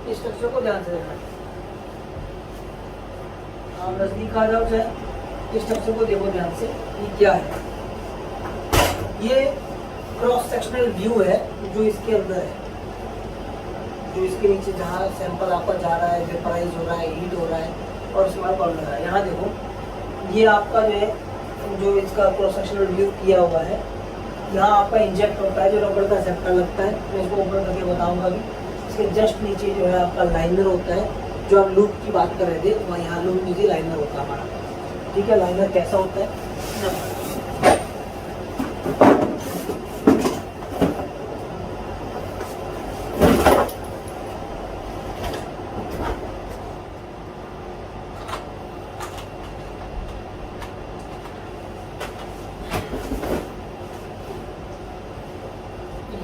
इस स्ट्रक्चर को ध्यान से देखना। आप नजदीक आ जाओ चाहे, इस स्ट्रक्चर को देखो ध्यान से, ये क्या है। ये क्रॉस सेक्शनल व्यू है जो इसके अंदर है, जो इसके नीचे जहाँ सैंपल आपका जा रहा है, वेपराइज हो रहा है, हीट हो रहा है और उसके बाद बॉल लग रहा है। यहाँ देखो ये आपका जो है, जो इसका क्रॉस सेक्शनल व्यू किया हुआ है, यहाँ आपका इंजेक्ट होता है जो रबड़ का सेक्टर लगता है, मैं इसको ओपन करके बताऊंगा अभी। इसके जस्ट नीचे जो है आपका लाइनर होता है, जो हम लूप की बात कर रहे थे, वहाँ यहाँ लूप नीचे लाइनर होता है हमारा। ठीक है, लाइनर कैसा होता है,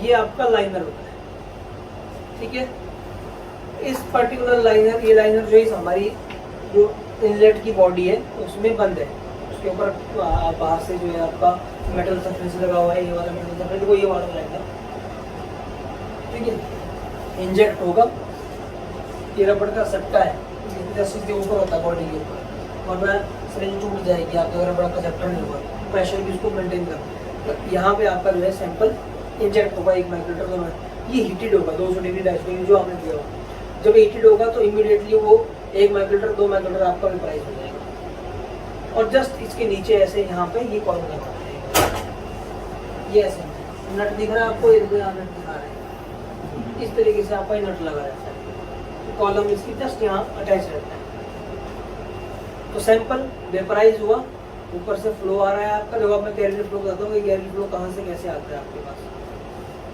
ये आपका लाइनर होता है। ठीक है, इस पर्टिकुलर लाइनर, ये लाइनर जो इस हमारी जो इनलेट की बॉडी है उसमें बंद है, उसके ऊपर बाहर से जो है आपका मेटल सरफेस लगा हुआ है, ये वाला मेटल सरफेस को, ये वाला लाइनर। ठीक है, इंजेक्ट होगा, ये रबड़ का सट्टा है, इसके ऊपर होता है बॉडी के ऊपर, वरना सिरिंज टूट जाएगी आपका अगर रबड़ का सेक्टर नहीं हुआ, प्रेशर भी उसको मेंटेन करना। तो यहाँ पे आपका जो है सैंपल इंजेक्ट होगा 1 माइक्रोलीटर, 2 माइक्रोलीटर, ये हीटेड होगा 200 डिग्री 250 डिग्री जो आपने दिया होगा। जब हीटेड होगा तो इमीडिएटली वो 1 माइक्रोलीटर 2 माइक्रोलीटर आपका वेपराइज हो जाएगा। और जस्ट इसके नीचे ऐसे यहाँ पे ये कॉलम लगा है, ये ऐसे नट दिख रहा है आपको, ये नट दिखा रहे हैं, इस तरीके से आपका नट लगा रहता है, कॉलम इसकी जस्ट यहाँ अटैच रहता है। तो सैंपल वेपराइज हुआ, ऊपर से फ्लो आ रहा है आपका। जब मैं गैरेज फ्लो बताता हूँ, गैरेज फ्लो कहाँ से कैसे आता है आपके पास,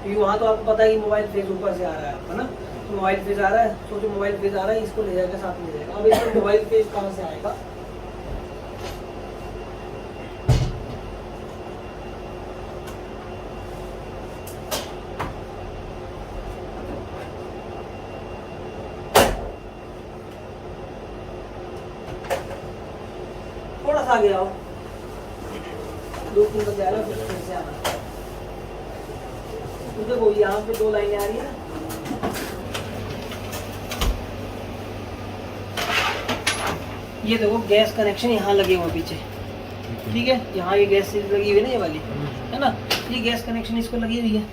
क्योंकि वहाँ तो आपको पता है कि मोबाइल फेज ऊपर से आ रहा है आपका ना, तो मोबाइल फेज आ रहा है, सोचो मोबाइल फेज आ रहा है, इसको ले जाएगा साथ ले जाएगा। अब इसमें मोबाइल फेज कहाँ से आएगा, थोड़ा सा आगे आओ, 2-3 बजे आ रहा है, फिर से आना। तो देखो यहाँ पे 2 लाइनें आ रही है ना, ये देखो गैस कनेक्शन यहाँ लगे हुए पीछे। ठीक है, यहाँ ये गैस लगी हुई है ना, ये वाली है ना, ये गैस कनेक्शन इसको लगी हुई है।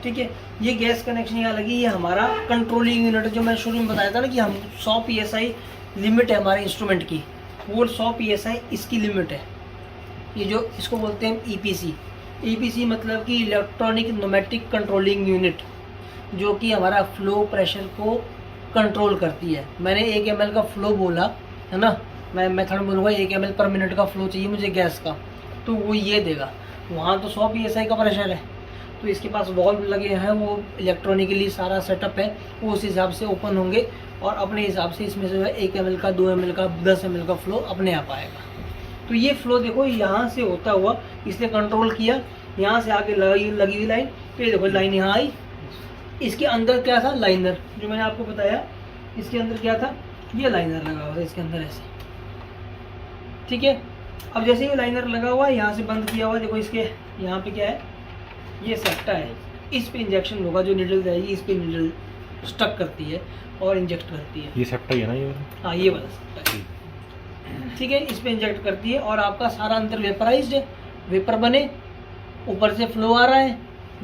ठीक है, ये गैस कनेक्शन यहाँ लगी, ये हमारा कंट्रोलिंग यूनिट, जो मैं शुरू में बताया था ना कि हम 100 PSI लिमिट है हमारे इंस्ट्रूमेंट की, वो 100 PSI इसकी लिमिट है। ये जो इसको बोलते हैं EPC, EPC मतलब कि इलेक्ट्रॉनिक न्यूमेटिक कंट्रोलिंग यूनिट, जो कि हमारा फ्लो प्रेशर को कंट्रोल करती है। मैंने 1 ml का फ्लो बोला है ना, मैं मेथड बोलूँगा 1 ml पर मिनट का फ्लो चाहिए मुझे गैस का, तो वो ये देगा। वहाँ तो 100 PSI का प्रेशर है, तो इसके पास वॉल्व लगे हैं, वो इलेक्ट्रॉनिकली सारा सेटअप है, वो उस हिसाब से ओपन होंगे और अपने हिसाब से इसमें जो है 1 ml का, 2 ml का, 10 ml का फ्लो अपने आप आएगा। तो ये फ्लो देखो यहाँ से होता हुआ इसने कंट्रोल किया, यहाँ से आके लगी हुई लाइन, तो ये देखो लाइन यहाँ आई, इसके अंदर क्या था, लाइनर, जो मैंने आपको बताया इसके अंदर क्या था, ये लाइनर लगा हुआ था इसके अंदर ऐसे। ठीक है, अब जैसे ये लाइनर लगा हुआ है, यहाँ से बंद किया हुआ, देखो इसके यहाँ पे क्या है, ये सेप्टा है, इस पे इंजेक्शन होगा, जो नीडल जाएगी इस पे नीडल स्टक करती है और इंजेक्ट करती है। ये सेप्टा है ना, ये हाँ ये वाला सेप्टा है। ठीक है, इस पे इंजेक्ट करती है और आपका सारा अंदर वेपराइज्ड है, वेपर बने, ऊपर से फ्लो आ रहा है।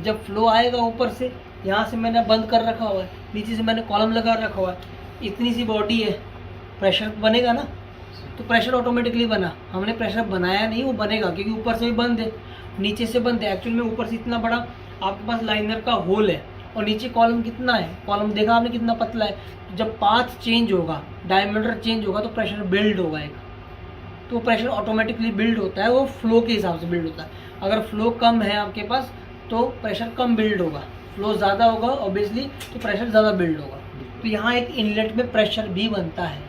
जब फ्लो आएगा ऊपर से, यहाँ से मैंने बंद कर रखा हुआ है, नीचे से मैंने कॉलम लगा रखा हुआ है, इतनी सी बॉडी है, प्रेशर बनेगा ना, तो प्रेशर ऑटोमेटिकली बना, हमने प्रेशर बनाया नहीं, वो बनेगा क्योंकि ऊपर से भी बंद है, नीचे से बंद है। एक्चुअल में ऊपर से इतना बड़ा आपके पास लाइनर का होल है और नीचे कॉलम कितना है, कॉलम देखा आपने कितना पतला है। जब पाथ चेंज होगा, डायमीटर चेंज होगा, तो प्रेशर बिल्ड होगा एक, तो प्रेशर ऑटोमेटिकली बिल्ड होता है, वो फ्लो के हिसाब से बिल्ड होता है। अगर फ्लो कम है आपके पास तो प्रेशर कम बिल्ड होगा, फ्लो ज़्यादा होगा ऑब्वियसली तो प्रेशर ज़्यादा बिल्ड होगा। तो यहाँ एक इनलेट में प्रेशर भी बनता है।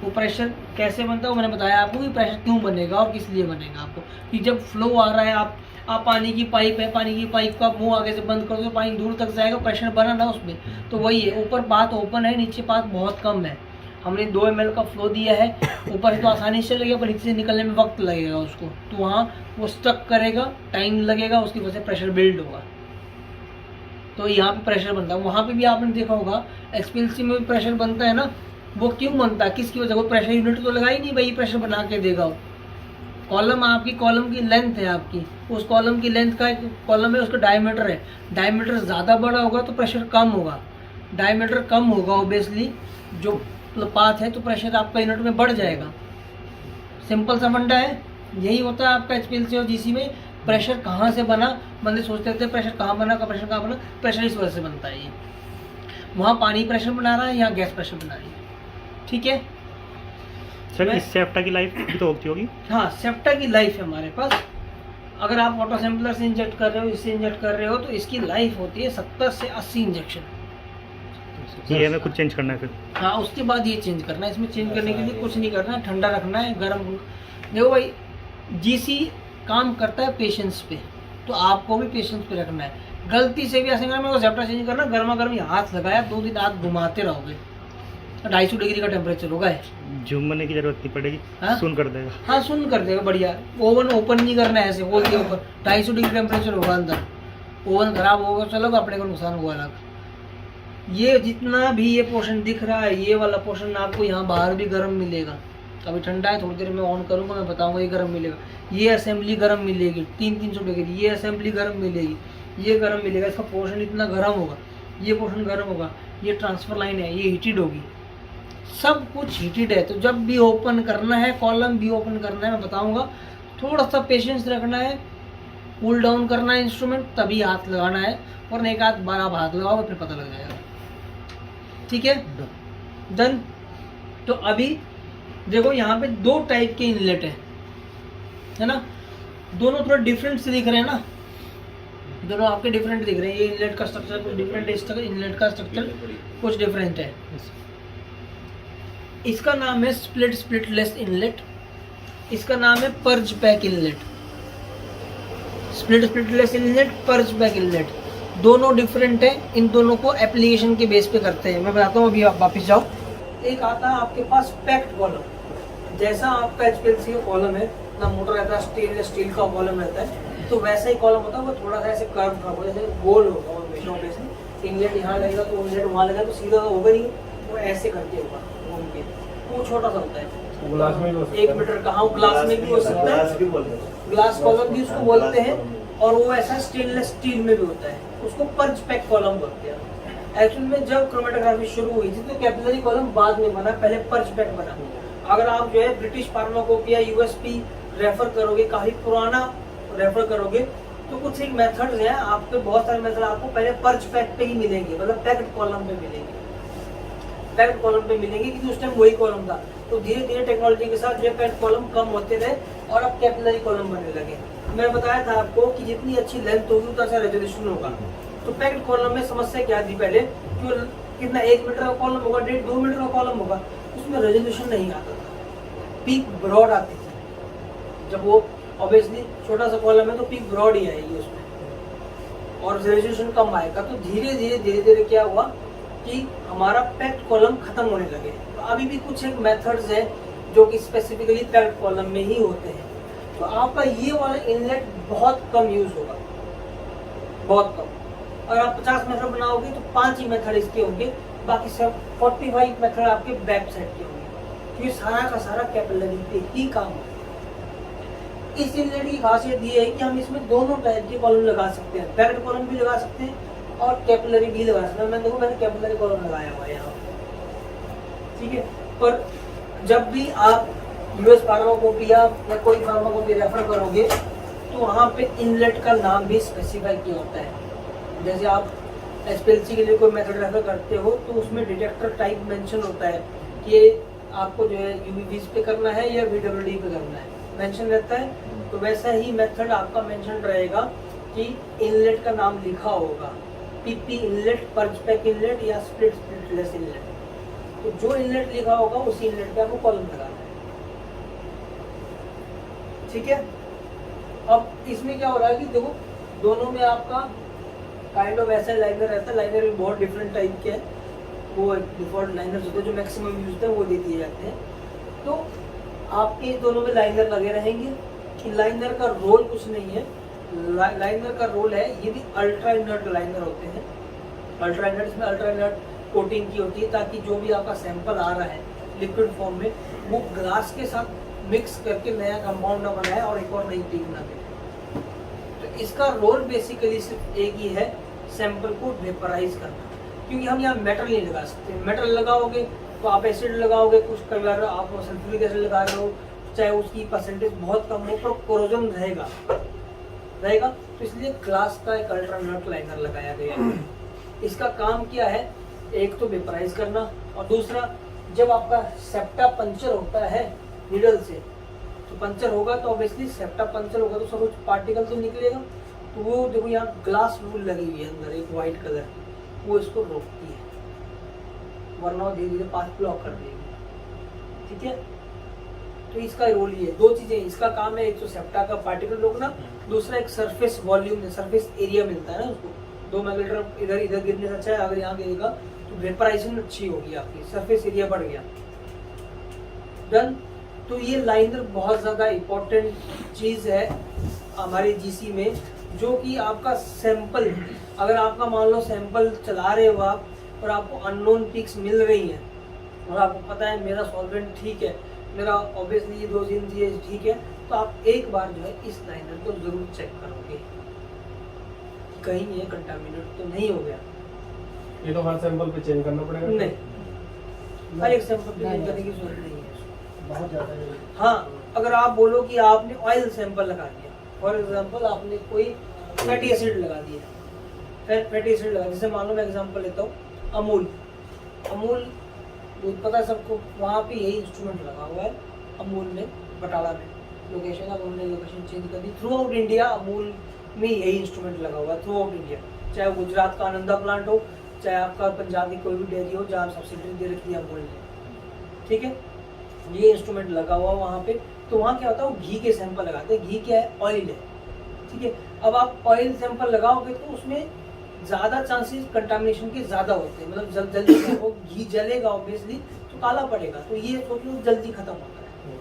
वो प्रेशर कैसे बनता है वो मैंने बताया आपको, कि प्रेशर क्यों बनेगा और किस लिए बनेगा आपको। कि जब फ्लो आ रहा है, आप पानी की पाइप है, पानी की पाइप का मुंह आगे से बंद कर दो, पानी दूर तक जाएगा, प्रेशर बना ना उसमें, तो वही है। ऊपर पाथ ओपन है, नीचे पाथ बहुत कम है। हमने 2 ml का फ्लो दिया है, ऊपर से तो आसानी से चलेगा, पर नीचे से निकलने में वक्त लगेगा उसको, तो वहाँ वो स्टक करेगा, टाइम लगेगा, उसकी वजह से प्रेशर बिल्ड होगा। तो यहाँ पे प्रेशर बनता है। वहाँ पे भी आपने देखा होगा एक्सपीएलसी में भी प्रेशर बनता है ना, वो क्यों बनता है, किसकी वजह, वो प्रेशर यूनिट तो लगा ही नहीं भाई प्रेशर बना के देगा वो। कॉलम आपकी, कॉलम की लेंथ है आपकी, उस कॉलम की लेंथ का एक कॉलम है, उसका डायमीटर है, डायमीटर ज़्यादा बड़ा होगा तो प्रेशर कम होगा, डायमीटर कम होगा ऑब्वियसली जो पाथ है तो प्रेशर आपका यूनिट में बढ़ जाएगा। सिंपल सा फंडा है, यही होता है आपका एचपीएलसी और जीसी में। प्रेशर कहाँ से बना, बंदे सोचते थे प्रेशर कहाँ बना, प्रेशर कहाँ बना, प्रेशर इस वजह से बनता है। ये वहाँ पानी प्रेशर बना रहा है, यहाँ गैस प्रेशर बना रही है, ठीक है। सर इस सेप्टा की लाइफ भी तो होती होगी? हाँ, सेप्टा की लाइफ है हमारे पास। अगर आप वाटर सैंपलर से इंजेक्ट कर रहे हो, इससे इंजेक्ट कर रहे हो तो इसकी लाइफ होती है 70 से 80 इंजेक्शन। ये हमें कुछ चेंज करना है फिर? हाँ, उसके बाद ये चेंज करना है। इसमें चेंज करने के लिए कुछ नहीं करना है, ठंडा रखना है, गर्म। देखो भाई, जीसी काम करता है पेशेंस पे, तो आपको भी पेशेंस पे रखना है। गलती से भी ऐसे करना, मेरे को सेप्टा चेंज करना, गर्मा गर्म हाथ लगाया, 2 दिन हाथ घुमाते रहोगे, 250 डिग्री का टेम्परेचर होगा, जूम करने की जरूरत नहीं पड़ेगी। हाँ? सुन कर देगा। हाँ, सुन कर देगा, बढ़िया। ओवन ओपन नहीं करना है, ऐसे खोल के ऊपर 250 डिग्री टेम्परेचर होगा अंदर, ओवन खराब होगा, चलो अपने को नुकसान हुआ अलग। ये जितना भी ये पोर्शन दिख रहा है, ये वाला पोर्शन आपको यहाँ बाहर भी गर्म मिलेगा। अभी ठंडा है, थोड़ी देर में ऑन करूँगा, मैं बताऊँगा, ये गर्म मिलेगा। ये असेंबली गर्म मिलेगी 300 डिग्री, ये असेंबली गर्म मिलेगी, ये गर्म मिलेगा। इसका पोर्शन इतना गर्म होगा, ये पोर्शन गर्म होगा, ये ट्रांसफर लाइन है, ये हीटेड होगी, सब कुछ हीटेड है। तो जब भी ओपन करना है, कॉलम भी ओपन करना है, मैं बताऊंगा, थोड़ा सा पेशेंस रखना है, कूल डाउन करना है इंस्ट्रूमेंट, तभी हाथ लगाना है, और एक आध बार आप हाथ लगाओ फिर पता लग जाएगा, ठीक है, डन। तो अभी देखो यहाँ पे 2 टाइप के इनलेट है ना, दोनों थोड़ा डिफरेंट से दिख रहे हैं ना, दोनों आपके डिफरेंट दिख रहे हैं। ये इनलेट का स्ट्रक्चर कुछ डिफरेंट है, इनलेट का स्ट्रक्चर कुछ डिफरेंट है। इसका नाम है स्प्लिटलेस इनलेट, इसका नाम है purge pack inlet. Splitless inlet, purge pack inlet, दोनों डिफरेंट है। इन दोनों को एप्लीकेशन के बेस पे करते हैं। मैं बताता हूँ, अभी आप वापस जाओ। एक आता है आपके पास पैक्ड कॉलम, जैसा आपका एचपीएलसी का कॉलम है ना, मोटर रहता है, स्टील का कॉलम रहता है, तो वैसा ही कॉलम होता है। वो थोड़ा सा ऐसे कर्व का होगा, जैसे गोल होगा, इनलेट यहाँ लगेगा तो इनलेट वहाँ लगेगा, तो सीधा होगा नहीं, वो ऐसे करके होगा घूम के। वो छोटा सा होता है, ग्लास में 1 मीटर का, हाँ ग्लास में भी हो सकता है, ग्लास कॉलम भी उसको बोलते हैं। और वो ऐसा स्टेनलेस स्टील में भी होता है, उसको पर्ज पैक कॉलम बोलते हैं। एक्चुअल में जब क्रोमेटोग्राफी शुरू हुई थी तो कैपिलरी कॉलम बाद में बना, पहले पर्ज पैक बना। अगर आप जो है ब्रिटिश फार्माकोपिया, यूएसपी रेफर करोगे, काफी पुराना रेफर करोगे, तो कुछ एक मेथड्स हैं आपके, बहुत सारे मेथड आपको पहले पर्ज पैक पे ही मिलेंगे, मतलब पैक्ड कॉलम पे मिलेंगे, पैक्ड कॉलम पे मिलेंगे, क्योंकि उस टाइम वही कॉलम था। तो धीरे धीरे टेक्नोलॉजी के साथ जो पैक्ड कॉलम कम होते रहे और अब कैपिलरी कॉलम बनने लगे। मैं बताया था आपको कि जितनी अच्छी लेंथ होगी उतना अच्छा रेजोल्यूशन होगा। तो पैक्ड कॉलम में समस्या क्या थी पहले, कि कितना 1 मीटर का कॉलम होगा, 1.5-2 मीटर का कॉलम होगा, उसमें रेजोल्यूशन नहीं आता था, पीक ब्रॉड आती थी। जब वो ऑब्वियसली छोटा सा कॉलम है तो पीक ब्रॉड ही आएगी उसमें, और रेजोल्यूशन कम आएगा। तो धीरे धीरे क्या हुआ कि हमारा पैक्ड कॉलम खत्म होने लगे। तो अभी भी कुछ एक मेथड्स है जो कि स्पेसिफिकली पैक्ड कॉलम में ही होते हैं। तो आपका ये वाला इनलेट बहुत कम यूज होगा, बहुत कम। अगर आप 50 मेथड बनाओगे तो 5 ही मेथड इसके होंगे, बाकी सब 45 मेथड आपके बैक साइड के होंगे, क्योंकि सारा का सारा कैपिलरी पे ही काम है। इस इनलेट की खासियत ये है कि हम इसमें दोनों टाइप के कॉलम लगा सकते हैं, पैक्ड कॉलम भी लगा सकते हैं और कैपिलरी भी लगा सकते हैं। मैंने कैपिलरी कॉलम लगाया हुआ है यहाँ, ठीक है। पर जब भी आप यूएस फार्माकोपिया या कोई फार्माकोपिया रेफर करोगे तो वहाँ पे इनलेट का नाम भी स्पेसिफाई किया होता है। जैसे आप एचपीएलसी के लिए कोई मेथड रेफर करते हो तो उसमें डिटेक्टर टाइप मेंशन होता है कि आपको जो है यूवीवीज पे करना है या वीडब्ल्यूडी पे करना है, मेंशन रहता है। तो वैसा ही मेथड आपका मेंशन रहेगा कि इनलेट का नाम लिखा होगा, PP inlet, purge pack inlet या स्प्लिटलेस इनलेट। तो जो इनलेट लिखा होगा उसी इनलेट पे आपको कॉलम लगाना है, ठीक है। अब इसमें क्या हो रहा है कि देखो दोनों में आपका काइंड ऑफ ऐसा लाइनर रहता है। लाइनर भी बहुत डिफरेंट टाइप के हैं, वो डिफॉल्ट लाइनर्स होते हैं जो मैक्सिमम यूज होते हैं, वो दे दिए जाते हैं। तो आपके दोनों में लाइनर लगे रहेंगे। कि लाइनर का रोल कुछ नहीं है, लाइनर का रोल है, ये भी अल्ट्रा इनर्ट लाइनर होते हैं। अल्ट्रा इनर्ट, इसमें अल्ट्रा इनर्ट कोटिंग की होती है ताकि जो भी आपका सैंपल आ रहा है लिक्विड फॉर्म में वो ग्लास के साथ मिक्स करके नया कंपाउंड ना बनाए और एक और नई टीक ना दे। तो इसका रोल बेसिकली सिर्फ एक ही है, सैंपल को वेपराइज करना, क्योंकि हम यहाँ मेटल नहीं लगा सकते। मेटल लगाओगे तो आप एसिड लगाओगे, कुछ कई बार आप सल्फ्यूरिक एसिड लगा रहे हो, चाहे उसकी परसेंटेज बहुत कम हो पर कोरोजन रहेगा। तो इसलिए ग्लास का एक अल्ट्रा इनर्ट लाइनर लगाया गया है। इसका काम क्या है, एक तो वेपराइज करना, और दूसरा जब आपका सेप्टा पंचर होता है नीडल से, तो पंचर होगा तो ऑब्वियसली सेप्टा पंचर होगा तो सब कुछ पार्टिकल तो निकलेगा। तो वो देखो यहाँ ग्लास रूल लगी हुई है अंदर एक वाइट कलर, वो इसको रोकती है, वरना धीरे धीरे पास ब्लॉक कर देगी। ठीक है, तो इसका रोल ये दो चीजें, इसका काम है एक तो सेप्टा का पार्टिकल रोकना, दूसरा एक सरफेस वॉल्यूम, सरफेस एरिया मिलता है ना उसको। 2 मिलीमीटर इधर इधर गिरने से अच्छा है अगर यहाँ गिरेगा तो वेपराइजेशन अच्छी होगी, आपकी सरफेस एरिया बढ़ गया। डन। तो ये लाइनर बहुत ज़्यादा इम्पोर्टेंट चीज़ है हमारे जीसी में, जो कि आपका सैंपल, अगर आपका मान लो सैंपल चला रहे हो आप और आपको अननोन पिक्स मिल रही हैं और आपको पता है मेरा सॉल्वेंट ठीक है, मेरा ऑब्वियसली ये 2-3 चीज़ें ठीक है, तो आप एक बार जो है इस लाइनर को ज़रूर चेक करोगे कहीं ये कंटामिनेट तो नहीं हो गया। ये तो हर सैंपल पे चेंज करना पड़ेगा? नहीं, हर एक सैंपल पे चेंज करने की जरूरत नहीं है, बहुत ज़्यादा है। हाँ, अगर आप बोलो कि आपने ऑयल सैंपल लगा दिया, फॉर एग्जांपल आपने कोई फैटी एसिड लगा दिया, फैटी एसिड लगा, जैसे मान लो मैं एग्जांपल लेता हूँ अमूल दूध, पता है सबको, वहाँ पे यही इंस्ट्रूमेंट लगा हुआ है अमूल में, बटाला में लोकेशन, अब हमने लोकेशन चेंज कर दी। थ्रू आउट इंडिया अमूल में यही इंस्ट्रूमेंट लगा हुआ है, थ्रू आउट इंडिया, चाहे गुजरात का आनंदा प्लांट हो, चाहे आपका पंजाब की कोई भी डेयरी हो जहाँ सब्सिडी दे रखी है अमूल ने। ठीक है, ये इंस्ट्रूमेंट लगा हुआ वहाँ पे, तो वहाँ क्या होता है वो घी के सैंपल लगाते हैं। घी क्या है, ऑयल है। ठीक है, अब आप ऑयल सैंपल लगाओगे तो उसमें ज़्यादा चांसेस कंटामिनेशन के ज़्यादा होते हैं, मतलब जल्दी वो घी जलेगा ऑब्वियसली तो काला पड़ेगा, तो ये सोचो जल्दी खत्म होता है।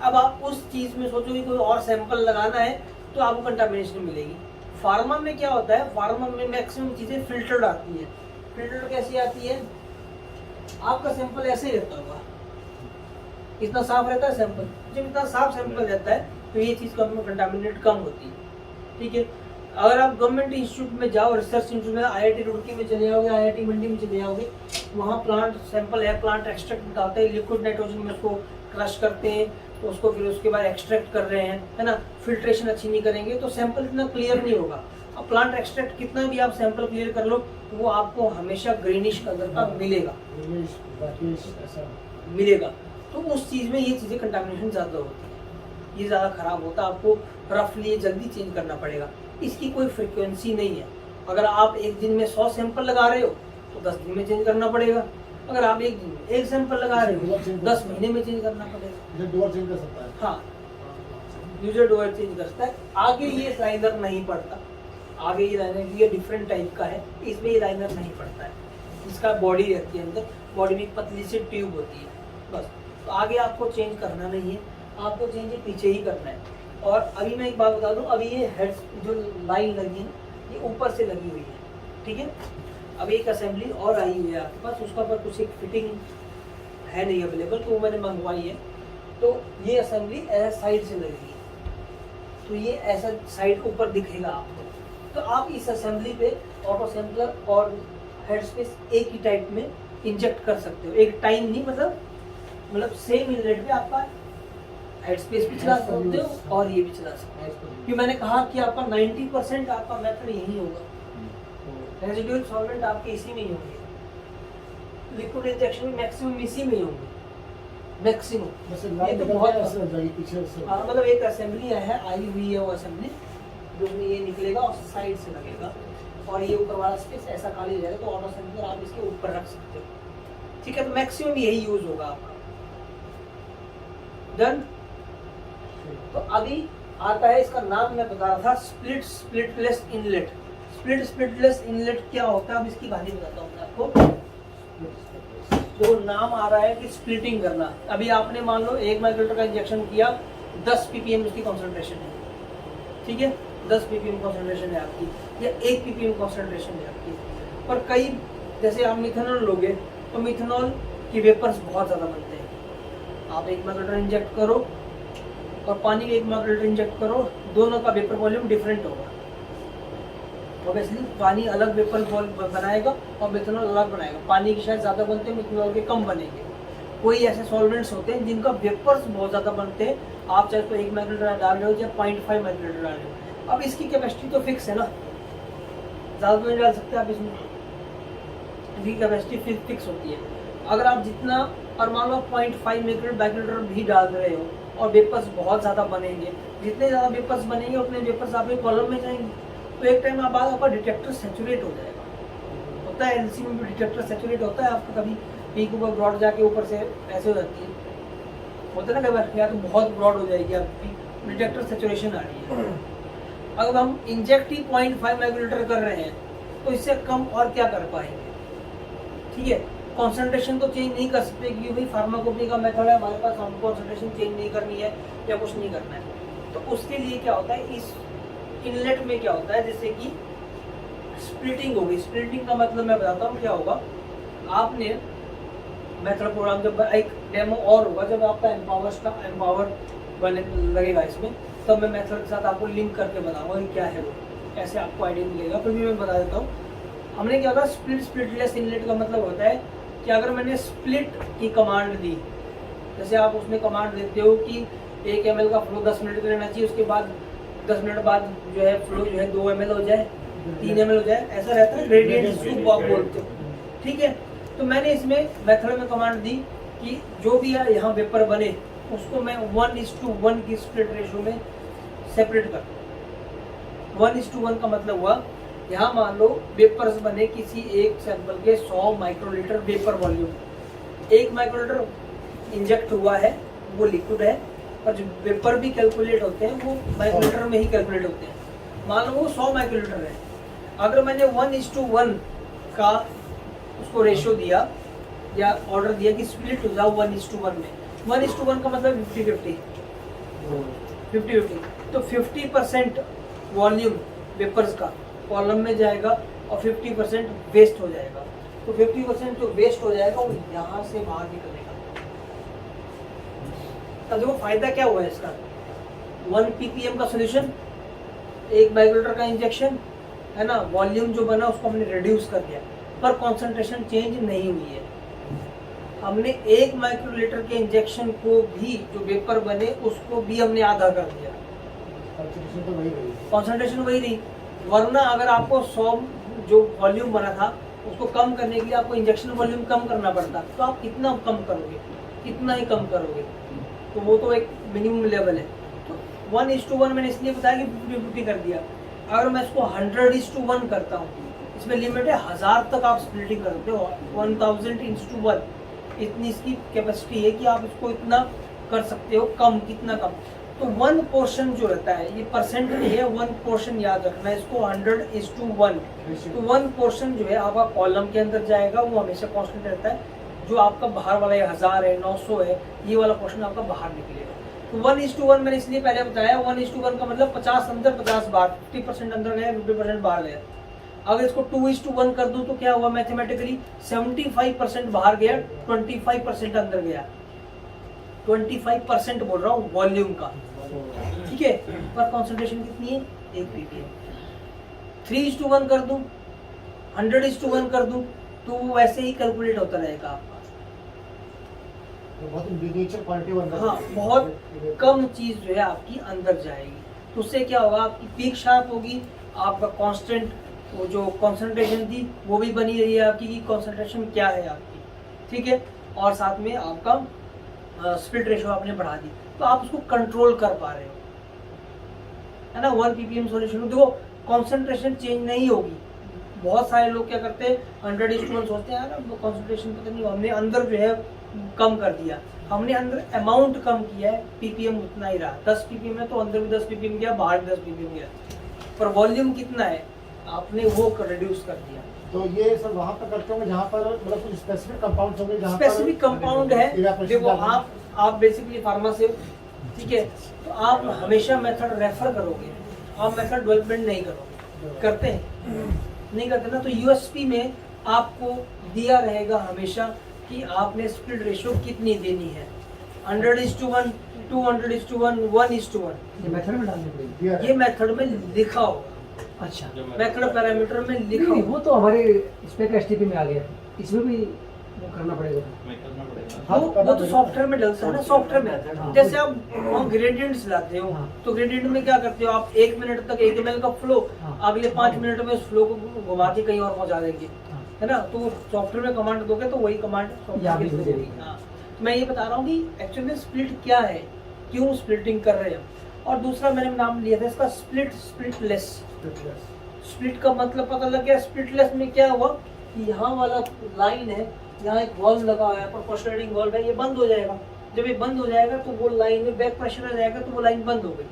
अब आप उस चीज़ में सोचो कि कोई और सैंपल लगाना है तो आपको कंटामिनेशन मिलेगी। फार्मा में क्या होता है, फार्मा में मैक्सिमम चीज़ें फिल्टर्ड आती है। फिल्टर्ड कैसी आती है, आपका सैंपल ऐसे ही रहता होगा, इतना साफ रहता है सैंपल, जब इतना साफ सैंपल रहता है तो ये चीज़ कम कंटामिनेट कम होती है। ठीक है, अगर आप गवर्नमेंट इंस्टीट्यूट में जाओ, रिसर्च इंस्टीट्यूट में, IIT रुड़की में चले जाओगे, IIT मंडी में चले जाओगे, वहाँ प्लांट सैंपल है, प्लांट एक्सट्रैक्ट निकालते हैं, लिक्विड नाइट्रोजन में उसको क्रश करते हैं, तो उसको फिर उसके बाद एक्सट्रैक्ट कर रहे हैं, है ना, फिल्ट्रेशन अच्छी नहीं करेंगे तो सैंपल इतना क्लियर नहीं होगा। अब प्लांट एक्सट्रैक्ट कितना भी आप सैंपल क्लियर कर लो तो वो आपको हमेशा ग्रीनिश कलर का मिलेगा। तो उस चीज़ में ये चीज़ें कंटामिनेशन ज़्यादा होती है, ये ज़्यादा ख़राब होता है, आपको रफली जल्दी चेंज करना पड़ेगा। इसकी कोई फ्रिक्वेंसी नहीं है, अगर आप एक दिन में 100 सैंपल लगा रहे हो तो 10 दिन में चेंज करना पड़ेगा, अगर आप एक दिन में 1 सैंपल लगा रहे हो 10 महीने में चेंज करना पड़ेगा। डोर चेंज कर सकता है। हाँ, यूजर डोर चेंज कर सकता है। आगे ये लाइनर नहीं पड़ता, आगे ये लाइनर ये डिफरेंट टाइप का है, इसमें ये लाइनर नहीं पड़ता है, इसका बॉडी रहती है अंदर, बॉडी में पतली सी ट्यूब होती है बस। तो आगे आपको चेंज करना नहीं है, आपको चेंज पीछे ही करना है। और अभी मैं एक बात बता दूं, अभी ये हेड जो लाइन लगी है ये ऊपर से लगी हुई है। ठीक है, अब एक असेंबली और आई हुई है आपके पास, उसका पर कुछ एक फिटिंग है नहीं अवेलेबल, तो वो मैंने मंगवाई है। तो ये असेंबली ऐसा साइड से लगेगी, तो ये ऐसा साइड ऊपर दिखेगा आपको। तो आप इस असेंबली पे ऑटो सैंपलर और हेड स्पेस एक ही टाइप में इंजेक्ट कर सकते हो, एक टाइम नहीं, मतलब सेम इनलेट पे आपका हेड स्पेस भी चला सकते हो और ये भी चला सकते हो। क्योंकि मैंने कहा कि आपका 90% आपका मेथड यही होगा, रेजिडुअल सॉल्वेंट आपके इसी में ही होंगे, लिक्विड इंजेक्शन में मैक्सिमम इसी में ही होंगे, मैक्सिमम। ये तो बहुत मतलब एक असेंबली है आई हुई है, वो असेंबली जो ये निकलेगा और साइड से लगेगा और ये ऊपर वाला स्पेस ऐसा खाली रहेगा, तो ऑटो सैंपलर आप इसके ऊपर रख सकते हो। ठीक है, तो मैक्सिमम यही यूज होगा आपका। डन। तो अभी आता है, इसका नाम मैं बता रहा था, स्प्लिटलेस इनलेट। स्प्लिटलेस इनलेट क्या होता है, अब इसकी कहानी बताता हूँ मैं आपको। जो नाम आ रहा है कि स्प्लिटिंग करना, अभी आपने मान लो 1 माइक्रोलीटर का इंजेक्शन किया, 10 ppm उसकी कॉन्सेंट्रेशन है। ठीक है, 10 ppm कॉन्सेंट्रेशन है आपकी, या 1 ppm कॉन्सेंट्रेशन है आपकी। पर कई जैसे आप मिथेनॉल लोगे तो मिथेनॉल की वेपर्स बहुत ज़्यादा बनते हैं। आप 1 माइक्रोलीटर इंजेक्ट करो और पानी के 1 माइक्रोलीटर इंजेक्ट करो, दोनों का वेपर वॉल्यूम डिफरेंट होगा। ऑब्वियसली पानी अलग वेपर बनाएगा और मिथेनॉल अलग बनाएगा। पानी के शायद ज़्यादा बनते हैं, मिथेनॉल के कम बनेंगे। कोई ऐसे सॉल्वेंट्स होते हैं जिनका वेपर्स बहुत ज़्यादा बनते हैं, आप चाहे तो 1 माइक्रोलीटर डाल रहे हो या 0.5 माइक्रोलीटर डाल रहे हो। अब इसकी कैपेसिटी तो फिक्स है ना, ज़्यादा तो नहीं डाल सकते आप इसमें, इसकी कैपेसिटी फिक्स होती है। अगर आप जितना और मान लो 0.5 माइक्रोलीटर भी डाल रहे हो और वेपर्स बहुत ज़्यादा बनेंगे, जितने ज़्यादा वेपर्स बनेंगे उतने वेपर्स आपके कॉलम में जाएंगे, तो एक टाइम बाद आपका डिटेक्टर सैचुरेट हो जाएगा। होता है एलसी में भी डिटेक्टर सैचुरेट होता है आपका, कभी पीक ऊपर ब्रॉड जाके ऊपर से ऐसे हो जाती है, होता है ना कई बार, या तो बहुत ब्रॉड हो जाएगी आपकी डिटेक्टर सैचुरेशन आ रही है। अगर हम इंजेक्ट ही 0.5 माइक्रोलीटर कर रहे हैं तो इससे कम और क्या कर पाएंगे, ठीक है। कॉन्सेंट्रेशन तो चेंज नहीं कर सकते क्योंकि भाई फार्माकोपी का मेथड है हमारे पास, हम कॉन्सेंट्रेशन चेंज नहीं करनी है या कुछ नहीं करना है। तो उसके लिए क्या होता है, इस इनलेट में क्या होता है, जैसे कि स्प्लिटिंग होगी। स्प्लिटिंग का मतलब मैं बताता हूँ क्या होगा। आपने मेथड प्रोग्राम जब एक डेमो और होगा, जब आपका एम्पावर बने लगेगा इसमें, तब मैं मेथड के साथ आपको लिंक करके बताऊंगा कि क्या है वो, ऐसे आपको आइडिया मिलेगा। फिर भी मैं बता देता हूँ हमने क्या होता है। स्प्लिटलेस इनलेट का मतलब होता है कि अगर मैंने स्प्लिट की कमांड दी, जैसे आप उसमें कमांड देते हो कि 1 ml का फ्लो 10 मिनट का रहना चाहिए, उसके बाद 10 मिनट बाद जो है फ्लो जो है 2 ml हो जाए, 3 ml हो जाए, ऐसा रहता है। रेडियंट सूप आप बोलते हो, ठीक है। तो मैंने इसमें मेथड में कमांड दी कि जो भी यहाँ वेपर बने उसको मैं 1:1 की स्प्लिट रेशो में सेपरेट कर। 1:1 का मतलब हुआ, यहाँ मान लो वेपर्स बने किसी एक सैंपल के 100 microlitre vapour volume, 1 microlitre inject हुआ है, वो लिक्विड है, और जो वेपर भी कैलकुलेट होते हैं वो माइक्रोलीटर में ही कैलकुलेट होते हैं। मान लो वो 100 माइक्रोलीटर है, अगर मैंने 1:1 का उसको रेशियो दिया या ऑर्डर दिया कि स्प्लिट हो जाओ 1:1 में, 1:1 का मतलब 50-50, तो 50% वॉल्यूम वेपर्स का कॉलम में जाएगा और 50% वेस्ट हो जाएगा। तो 50% जो वेस्ट हो जाएगा वो यहाँ से बाहर निकलेगा। तब देखो फायदा क्या हुआ है इसका, 1 ppm का सोल्यूशन, 1 माइक्रोलीटर का इंजेक्शन है ना, वॉल्यूम जो बना उसको हमने रिड्यूस कर दिया, पर कॉन्सेंट्रेशन चेंज नहीं हुई है। हमने 1 माइक्रोलीटर के इंजेक्शन को भी जो वेपर बने उसको भी हमने आधा कर दिया, कॉन्सेंट्रेशन वही रही। वरना अगर आपको 100 जो वॉल्यूम बना था उसको कम करने के लिए आपको इंजेक्शन वॉल्यूम कम करना पड़ता, तो आप कितना कम करोगे, कितना ही कम करोगे, तो वो तो एक मिनिमम लेवल है। तो 1:1 मैंने इसलिए बताया कि 50-50 कर दिया। अगर मैं इसको 100:1 करता हूँ, इसमें लिमिट है 1000 तक आप स्प्लिटिंग कर सकते हो, 1000:1 इतनी इसकी कैपेसिटी है कि आप इसको इतना कर सकते हो कम, कितना कम। तो 1 पोर्शन जो रहता है, ये परसेंट नहीं है, 1 पोर्शन याद रखना है इसको, 100:1। तो 1 पोर्शन जो है आपका कॉलम के अंदर जाएगा, वो हमेशा कांस्टेंट रहता है। जो आपका बाहर वाला 1000 है, 900 है, ये वाला पोर्शन आपका बाहर निकलेगा। तो 1:1 मैंने इसलिए पहले बताया, 1:1 का मतलब 50 अंदर 50 बाहर, 50% अंदर गया, 50% बाहर गया। अगर इसको 2:1 कर दूं तो क्या हुआ मैथमेटिकली, 75% बाहर गया, 25% अंदर गया। 25% बोल रहा हूँ वॉल्यूम का, ठीक है, पर कॉन्सेंट्रेशन कितनी है, 1 ppm। 3:1 कर दूं, 100:1 कर दूं, तो वो वैसे ही कैलकुलेट होता रहेगा आपका। बहुत मिनिएचर क्वांटिटी बन रहा है। हाँ, बहुत कम चीज जो है आपकी अंदर जाएगी, तो उससे क्या होगा, आपकी पीक शार्प होगी, आपका कांस्टेंट वो जो कंसंट्रेशन थी वो भी बनी रही है आपकी, कि कंसंट्रेशन क्या है आपकी, ठीक है। और साथ में आपका स्प्लिट रेशो आपने बढ़ा दी, तो आप उसको कंट्रोल कर पा रहे हो, है ना। 1 ppm सॉल्यूशन, देखो कंसंट्रेशन चेंज नहीं होगी। बहुत सारे लोग क्या करते हैं, 100:1 सोचते हैं यार कंसंट्रेशन पता नहीं, हमने अंदर जो है कम कर दिया, हमने अंदर अमाउंट कम किया है, ppm उतना ही रहा। 10 ppm है तो अंदर भी 10 ppm गया, बाहर भी 10 ppm गया, पर वॉल्यूम कितना है आपने वो रिड्यूस कर दिया। तो ये सब वहाँ पर करते होंगे जहाँ पर मतलब कुछ स्पेसिफिक कंपाउंड्स होंगे, जहाँ स्पेसिफिक कंपाउंड है, देखो आप बेसिकली फार्मा से, ठीक है, तो आप हमेशा मेथड रेफर करोगे, आप मेथड डेवलपमेंट नहीं करोगे। करते हैं नहीं करते ना, तो यूएसपी में आपको दिया रहेगा हमेशा कि आपने स्प्लिट रेशियो कितनी देनी है, 100:1, 200:1, 1:1। ये मेथड में डालने पड़ेगी। ये मेथड में लिखा होगा, अच्छा मेथड पैरामीटर में लिखा नहीं, होगा। वो तो हमारे स्पेक एसटीपी में आ गया, इसमें भी वो करना पड़ेगा। वो तो सॉफ्टवेयर में डलता है ना, सॉफ्टवेयर में। हाँ। जैसे आप ग्रेडियंट्स लाते हो, हाँ। तो ग्रेडियंट में क्या करते हो आप, 1 मिनट तक 1 ml का फ्लो, हाँ। अगले 5 मिनट में उस फ्लो को घुमा के कहीं और पहुंचा देंगे, हाँ। है ना। तो सॉफ्टवेयर में कमांड दोगे तो वही कमांड यहाँ भी देगी। हाँ, तो मैं ये बता रहा हूँ कि एक्चुअली में स्प्लिट क्या है, क्यों स्प्लिटिंग कर रहे हैं। और दूसरा मैंने नाम लिया था इसका स्प्लिटलेस। स्प्लिट का मतलब पता लग गया। स्प्लिटलेस में क्या हुआ कि यहाँ वाला लाइन है, यहाँ एक वॉल्व लगा हुआ है, प्रोपोर्शनेटिंग वॉल्व है, ये बंद हो जाएगा। जब ये बंद हो जाएगा तो वो लाइन में बैक प्रेशर आ जाएगा, तो वो लाइन बंद हो गई,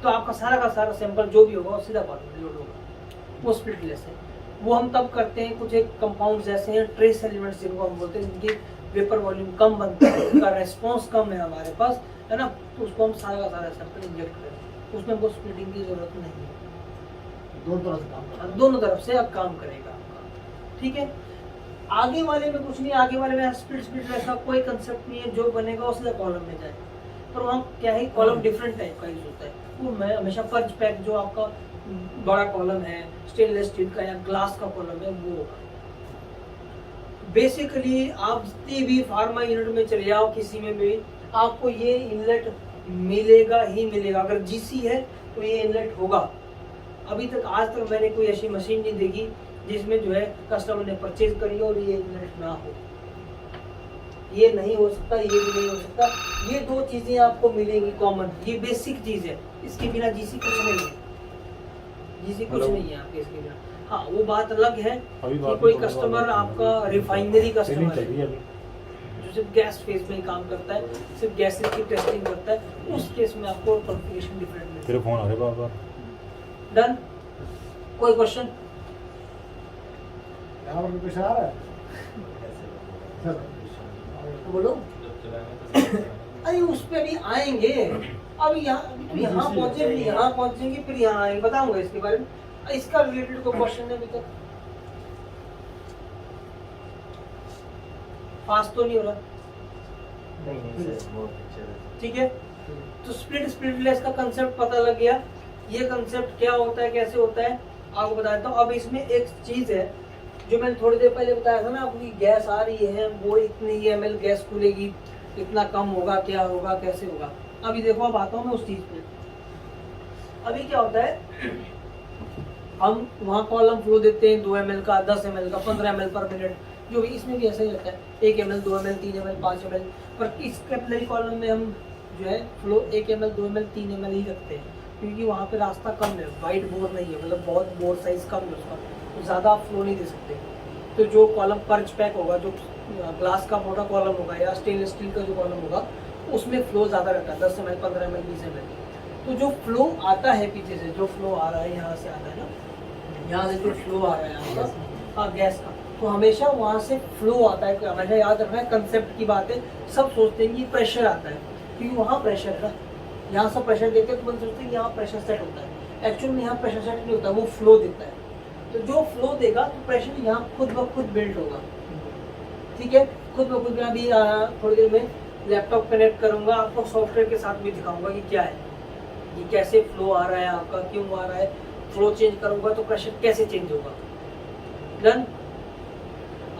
तो आपका सारा का सारा सैंपल जो भी होगा वो सीधा कॉलम लोड होगा। वो स्प्लिटलेस है। वो हम तब करते हैं, कुछ एक कंपाउंड्स ऐसे हैं, ट्रेस एलिमेंट्स जिनको हम बोलते हैं, जिनकी वेपर वॉल्यूम कम बनता है, उनका रेस्पॉन्स कम है हमारे पास, है ना, तो उसको हम सारा का सारा सैंपल इंजेक्ट करें, उसमें हमको स्प्लिटिंग की जरूरत नहीं है। दोनों तरफ से काम करना। दोनों तरफ से अब काम करेगा आपका, ठीक है। आगे वाले में कुछ नहीं, आगे वाले में स्प्लिट ऐसा कोई कंसेप्ट नहीं है, जो बनेगा वो सीधा कॉलम में जाए। पर वहाँ क्या है, कॉलम डिफरेंट टाइप का यूज होता है। वो मैं हमेशा पर्च पैक जो आपका बड़ा कॉलम है, स्टेनलेस स्टील का या ग्लास का कॉलम है, वो बेसिकली आप जितनी भी फार्मा यूनिट में चले जाओ, किसी में भी आपको ये इनलेट मिलेगा ही मिलेगा। अगर जीसी है तो ये इनलेट होगा। अभी तक आज तक मैंने कोई ऐसी मशीन नहीं देखी जिसमें जो है कस्टमर ने परचेज करी और ये इनलेट ना हो। ये नहीं हो सकता, ये भी नहीं हो सकता। ये दो चीजें आपको मिलेंगी कॉमन, ये बेसिक चीज है। इसके बिना जीसी कुछ नहीं है, जीसी कुछ नहीं है आपके इसके बिना। हाँ, वो बात अलग है कि कोई कस्टमर आपका रिफाइनरी कस्टमर है जो सिर्फ गैस फेज में ही काम करता है, सिर्फ गैसेस की टेस्टिंग करता है, उस केस में आपको कॉन्फ़िगरेशन डिफरेंट मिलेगा। तेरे फोन आ रहे बार-बार। डन। कोई क्वेश्चन? यहाँ पर कुछ आ रहा है? बोलो। अरे उस पे भी आएंगे, अब यहाँ पहुंचे, फिर यहाँ पहुंचेंगे, फिर यहाँ आएंगे, बताऊंगा इसके बारे में। इसका रिलेटेड कोई क्वेश्चन है अभी तक? पास तो नहीं हो रहा? ठीक है, तो स्प्लिटलेस का कंसेप्ट पता लग गया। ये कंसेप्ट क्या होता है, कैसे होता है, आपको बता देता हूँ। अब इसमें एक चीज है जो मैंने थोड़ी देर पहले बताया था ना, अपनी गैस आ रही है, वो इतनी ml गैस खुलेगी, इतना कम होगा, क्या होगा, कैसे होगा। अभी देखो, अब आता हूँ मैं उस चीज पे। अभी क्या होता है, हम वहाँ कॉलम फ्लो देते हैं 2 ml का, 10 ml का, 15 ml पर मिनट, जो भी इसमें भी ऐसा ही रहता है, 1 ml, 2 ml, 3 ml, 5 ml। पर इस कैपिलरी कॉलम में हम जो है फ्लो 1 ml, 2 ml, 3 ml ही रखते हैं, क्योंकि वहाँ पे रास्ता कम है, वाइड बोर नहीं है, मतलब बहुत बोर साइज कम है उसका, तो ज़्यादा आप फ्लो नहीं दे सकते। तो जो कॉलम पर्च पैक होगा, जो ग्लास का मोटा कॉलम होगा या स्टेनलेस स्टील का जो कॉलम होगा, उसमें फ्लो ज़्यादा रहता है, 10 ml, 15 ml, 20 ml। तो जो फ्लो आता है पीछे से, जो फ्लो आ रहा है यहाँ से आता है ना, यहाँ से जो फ्लो आ रहा है आपका गैस का, तो हमेशा वहाँ से फ्लो आता है। हमेशा याद रखना है, कंसेप्ट की बात है। सब सोचते हैं कि प्रेशर आता है, क्योंकि वहाँ प्रेशर है ना, यहाँ से प्रेशर देते हैं तो बन सोचते हैं कि यहाँ प्रेशर सेट होता है। एक्चुअली में यहाँ प्रेशर सेट नहीं होता, वो फ्लो देता है। तो जो फ्लो देगा तो प्रेशर यहाँ खुद ब खुद बिल्ड होगा, ठीक है, खुद ब खुद। मैं अभी थोड़ी देर में लैपटॉप कनेक्ट करूँगा, आपको सॉफ्टवेयर के साथ भी दिखाऊंगा कि क्या है, कि कैसे फ्लो आ रहा है आपका, क्यों आ रहा है। फ्लो चेंज करूँगा तो प्रेशर कैसे चेंज होगा। डन।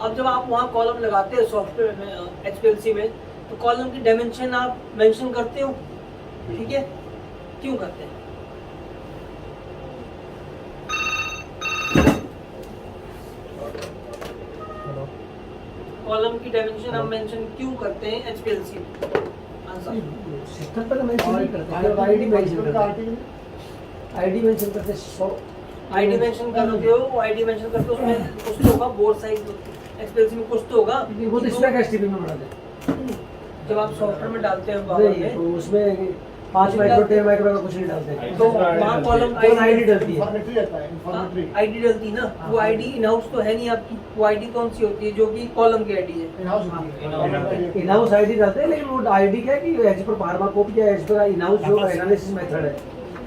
अब जब आप वहाँ कॉलम लगाते हैं सॉफ्टवेयर में, HPLC में, तो कॉलम की डायमेंशन आप मेंशन करते हो, ठीक है, क्यों करते हैं? कॉलम की डायमेंशन हम मेंशन क्यों करते हैं HPLC में? आंसर। सिस्टम पर मेंशन नहीं करते, आईडी मेंशन करते हैं, आईडी मेंशन करते हैं, आईडी मेंशन करते हो, आईडी मेंशन करते हो, उसमें कुछ तो होगा, बोर्ड साइज HPLC में कुछ तो होगा। वो तो स्पेक एसटीपी में बनाते हैं। जब आप सॉफ्टवेयर में डालते हैं बाहर में, तो उसमें 5 माइक्रो 10 माइक्रो का कुछ नहीं डालते, तो वहाँ कॉलम आईडी डलती है, आईडी डलती है ना। वो आईडी इन हाउस तो है नहीं आपकी, वो आईडी कौन सी होती है, जो कि कॉलम की आईडी है। इन हाउस आईडी डालते हैं, लेकिन वो आईडी क्या है कि एज पर फार्माकोपी या एज पर इन हाउस जो एनालिसिस मेथड है,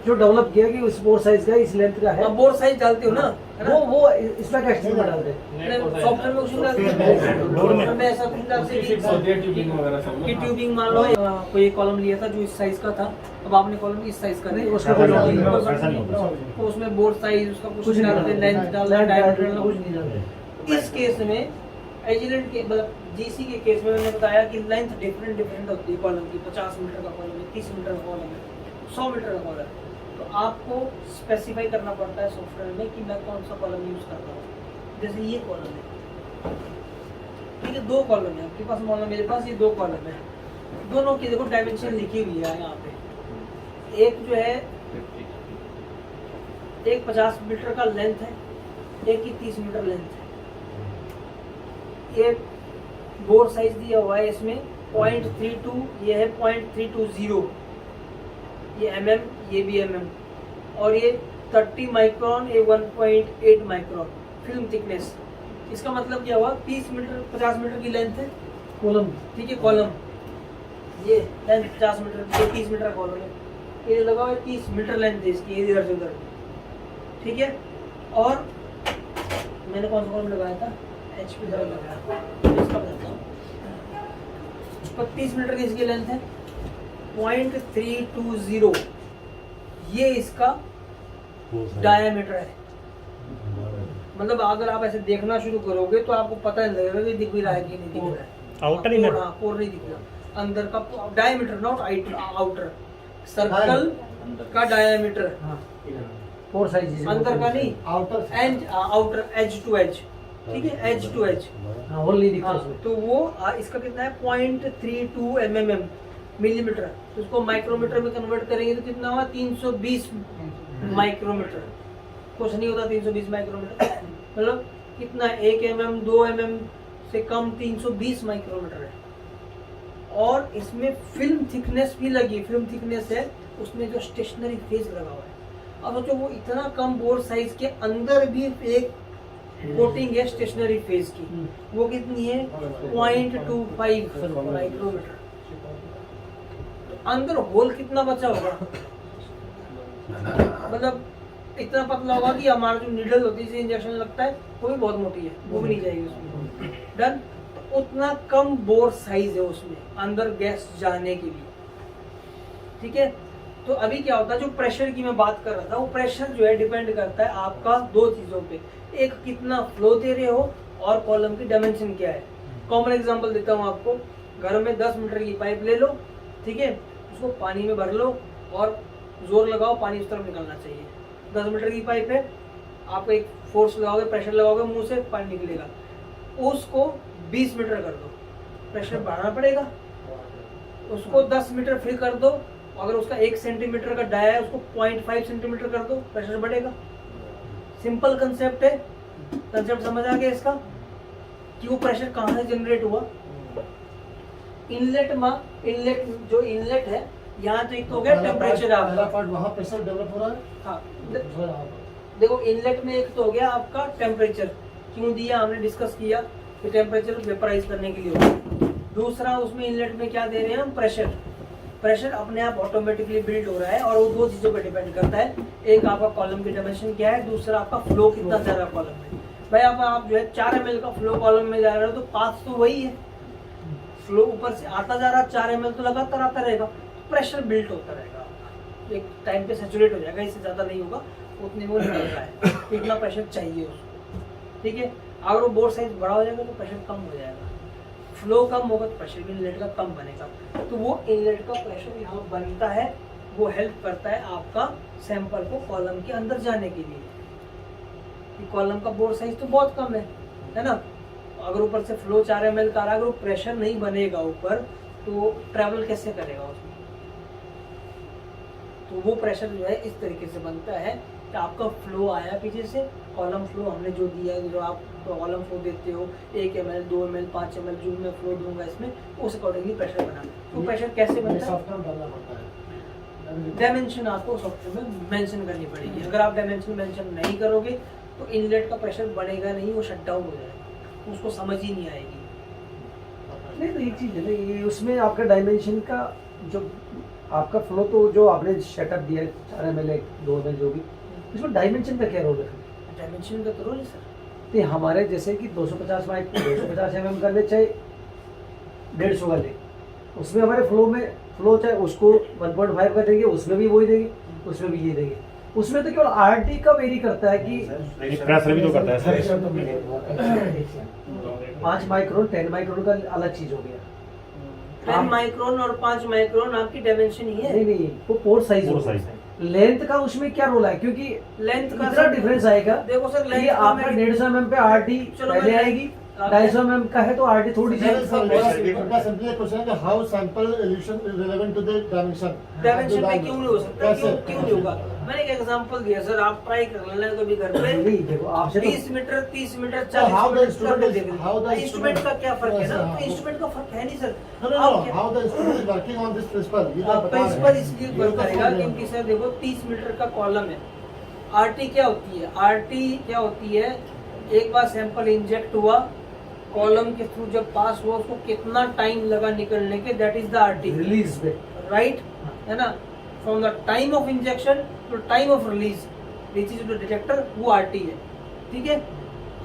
जो डेवलप किया कि उस बोर्ड साइज का, इस लेंथ का है। आप बोर्ड साइज डालते हो ना, है ना? वो इसमें क्या एस्टिमेट डालते हैं? सॉफ्टवेयर में उसमें डालते हैं, सॉफ्टवेयर में ऐसा कुछ डालते हैं ट्यूबिंग वगैरह सब कि ट्यूबिंग मान लो कोई कॉलम लिया था जो इस साइज का था, अब आपने कॉलम इस साइज का नहीं, नहीं, उसका ऐसा कोई नहीं लॉजिक होता, ऐसा नहीं होता। तो उसमें बोर्ड साइज उसका कुछ कुछ नहीं डालते हैं, लेंथ डालना है, डायमीटर डालना कुछ है। नहीं डालते। इस केस में एजिलेंट के मतलब जीसी के केस में मैंने बताया कि लेंथ डिफरेंट होती है कॉलम की, 50 मीटर का कॉलम है, 30 मीटर का कॉलम है, 100 मीटर का कॉलम है। तो आपको स्पेसिफाई करना पड़ता है सॉफ्टवेयर में कि मैं कौन सा कॉलम यूज कर रहा हूँ। जैसे ये कॉलम है, ठीक है, 2 कॉलम है आपके पास, मान लो मेरे पास ये 2 कॉलम है, दोनों की देखो डायमेंशन लिखी हुई है यहाँ पे। एक जो है एक 50 मीटर का लेंथ है, एक की 30 मीटर लेंथ है। एक बोर साइज दिया हुआ है इसमें 0.32, ये है 0.320, ये mm, ये भी mm, और ये 30 माइक्रोन, ये 1.8 माइक्रोन फिल्म थिकनेस। इसका मतलब क्या हुआ, 30 मीटर 50 मीटर की लेंथ है कॉलम ठीक है, कॉलम ये लेंथ 50 मीटर, ये 30 मीटर कॉलम है, ये लगा हुआ है 30 मीटर लेंथ है इसकी, ये इधर से उधर, ठीक है। और मैंने कौन सा कॉलम लगाया था, HP का लगाया, इसका बताता हूँ। 30 मीटर की इसकी लेंथ है, 0.320 ये इसका डायमीटर है। मतलब अगर आप ऐसे देखना शुरू करोगे तो आपको पता नहीं लगेगा कि दिख भी रहा है कि नहीं दिख रहा है। आउटर इनर, हाँ, कोर नहीं दिख रहा, अंदर का डायमीटर, नॉट आउटर, सर्कल का डायमीटर, हाँ, 4 साइज अंदर का नहीं, outer outer edge to edge, ठीक है, एज टू एज। हाँ, होल नहीं दिखता हाँ, उसमें। तो वो इसका कितना है 0.32 mm मिलीमीटर, तो उसको माइक्रोमीटर में कन्वर्ट करेंगे तो कितना हुआ 320 माइक्रोमीटर। कुछ नहीं होता 320 माइक्रोमीटर, मतलब कितना 1 mm 2 mm से कम 320 माइक्रोमीटर है। और इसमें फिल्म थिकनेस भी लगी, फिल्म थिकनेस है उसमें जो स्टेशनरी फेज लगा हुआ है। अब सोचो वो इतना कम बोर्ड साइज के अंदर भी एक कोटिंग है स्टेशनरी फेज की, वो कितनी है 0.25 माइक्रोमीटर। तो अंदर होल कितना बचा होगा, मतलब इतना पतला होगा कि हमारा जो नीडल होती है, इंजेक्शन लगता है, वो भी बहुत मोटी है, वो भी नहीं जाएगी उसमें। डन। उतना कम बोर साइज है उसमें अंदर गैस जाने के लिए, ठीक है। तो अभी क्या होता है, जो प्रेशर की मैं बात कर रहा था, वो प्रेशर जो है डिपेंड करता है आपका 2 चीजों पे, एक कितना फ्लो दे रहे हो और कॉलम की डायमेंशन क्या है। कॉमन एग्जांपल देता हूँ आपको, घर में 10 मीटर की पाइप ले लो, ठीक है, उसको पानी में भर लो और जोर लगाओ, पानी उस तरफ निकलना चाहिए। 10 मीटर की पाइप है, आप एक फोर्स लगाओगे, प्रेशर लगाओगे, मुंह से पानी निकलेगा। उसको 20 मीटर कर दो, प्रेशर बढ़ाना पड़ेगा। उसको 10 मीटर फिर कर दो, अगर उसका 1 सेंटीमीटर का डाया है उसको 0.5 सेंटीमीटर कर दो, प्रेशर बढ़ेगा। सिंपल कंसेप्ट है, कंसेप्ट समझ आ गया इसका कि वो प्रेशर कहाँ से जनरेट हुआ। इनलेट में, इनलेट जो इनलेट है यहाँ तो एक तो हो गया टेम्परेचर आपका, वहाँ प्रेशर डेवलप हो रहा है। हाँ देखो इनलेट में एक तो हो गया आपका टेम्परेचर, क्यों दिया हमने डिस्कस किया कि टेम्परेचर वेपराइज करने के लिए होगा। दूसरा उसमें इनलेट में क्या दे रहे हैं हम, प्रेशर। प्रेशर अपने आप ऑटोमेटिकली बिल्ड हो रहा है और वो 2 चीजों पर डिपेंड करता है, एक आपका कॉलम की डायमेंशन क्या है, दूसरा आपका फ्लो कितना जा रहा है कॉलम में। भाई अब आप जो है 4 ml का फ्लो कॉलम में जा रहे हो तो पास तो वही है, फ्लो ऊपर से आता जा रहा है, 4 ml तो लगातार आता रहेगा, प्रेशर बिल्ट होता रहेगा, एक टाइम पे सैचुरेट हो जाएगा, इससे ज्यादा नहीं होगा, उतने में वो निकल रहा है, इतना प्रेशर चाहिए उसको, ठीक है। अगर वो बोर्ड साइज बड़ा हो जाएगा तो प्रेशर कम हो जाएगा, फ्लो कम होगा तो प्रेशर भी इनलेट का कम बनेगा। तो वो इनलेट का प्रेशर यहाँ बनता है, वो हेल्प करता है आपका सैंपल को कॉलम के अंदर जाने के लिए। कि कॉलम का बोर्ड साइज तो बहुत कम है ना, अगर ऊपर से फ्लो 4 ml का, अगर वो प्रेशर नहीं बनेगा ऊपर तो ट्रैवल कैसे करेगा उसमें। तो वो प्रेशर जो है इस तरीके से बनता है कि आपका फ्लो आया पीछे से, कॉलम फ्लो हमने जो दिया, जो आप कॉलम फ्लो देते हो 1 ml 2 ml 5 ml जो मैं फ्लो दूंगा इसमें, उस अकॉर्डिंगली प्रेशर बना। तो प्रेशर कैसे बनता है, डायमेंशन आपको सॉफ्टवेयर में मेंशन करनी पड़ेगी। अगर आप डायमेंशन मेंशन नहीं करोगे तो इनलेट का प्रेशर बढ़ेगा नहीं, वो शट डाउन हो जाएगा, उसको समझ ही नहीं आएगी। नहीं तो एक चीज है ना, ये उसमें आपका डायमेंशन का जो आपका फ्लो, तो जो आपने सेटअप दिया है 4 ml 2 ml जो भी, इसमें डायमेंशन का क्या रोल है? डायमेंशन का करो नहीं सर। तो हमारे जैसे कि 250 माइक 250 mm कर ले चाहे 150 का ले, उसमें हमारे फ्लो चाहे उसको 1.5 का देंगे, उसमें भी वही देंगे, उसमें भी ये देंगे। उसमें तो केवल आरटी का वेरी करता है कि प्रेशर भी तो करता है सर। 5 माइक्रोन 10 माइक्रोन का अलग चीज हो गया। 10 माइक्रोन और 5 माइक्रोन आपकी डायमेंशन ही है। नहीं वो पोर्ट साइज पोर्ट साइज है। लेंथ का उसमें क्या रोल है, क्योंकि लेंथ का इतना डिफरेंस आएगा। देखो सर, ये लेंथ आपका 150 mm पे आरटी चलो पहले मैं- आएगी, 250 mm का है तो आरटी थोड़ी सी सिंपली क्वेश्चन है कि how sample elution relevant to the dimension dimension पे क्यों नहीं हो सकता, क्यों नहीं होगा? मैंने एक एग्जांपल दिया सर, आप ट्राई कर लेना कभी घर पे। नहीं देखो आपसे तो 30 metre 30 metre So how the 40 instrument metre is- how the instrument का क्या फर्क है ना? Yes, तो इंस्ट्रूमेंट का फर्क है नहीं sir. No, how the instrument is working on this principle, ये तो बता रहे प्रिंसिपल हैं। इसलिए ये वर्क तो करेगा समझ रहे क्योंकि हैं। सर देखो 30 मीटर का कॉलम है। आरटी क्या होती है? आरटी क्या होती है? एक बार सैंपल इंजेक्ट हुआ, कॉलम के थ्रू जब पास हुआ, उसको कितना टाइम लगा निकलने के, that is the RT, release पे राइट? है ना? From the time of injection to time of release reaches to detector, वो आरटी है। ठीक है,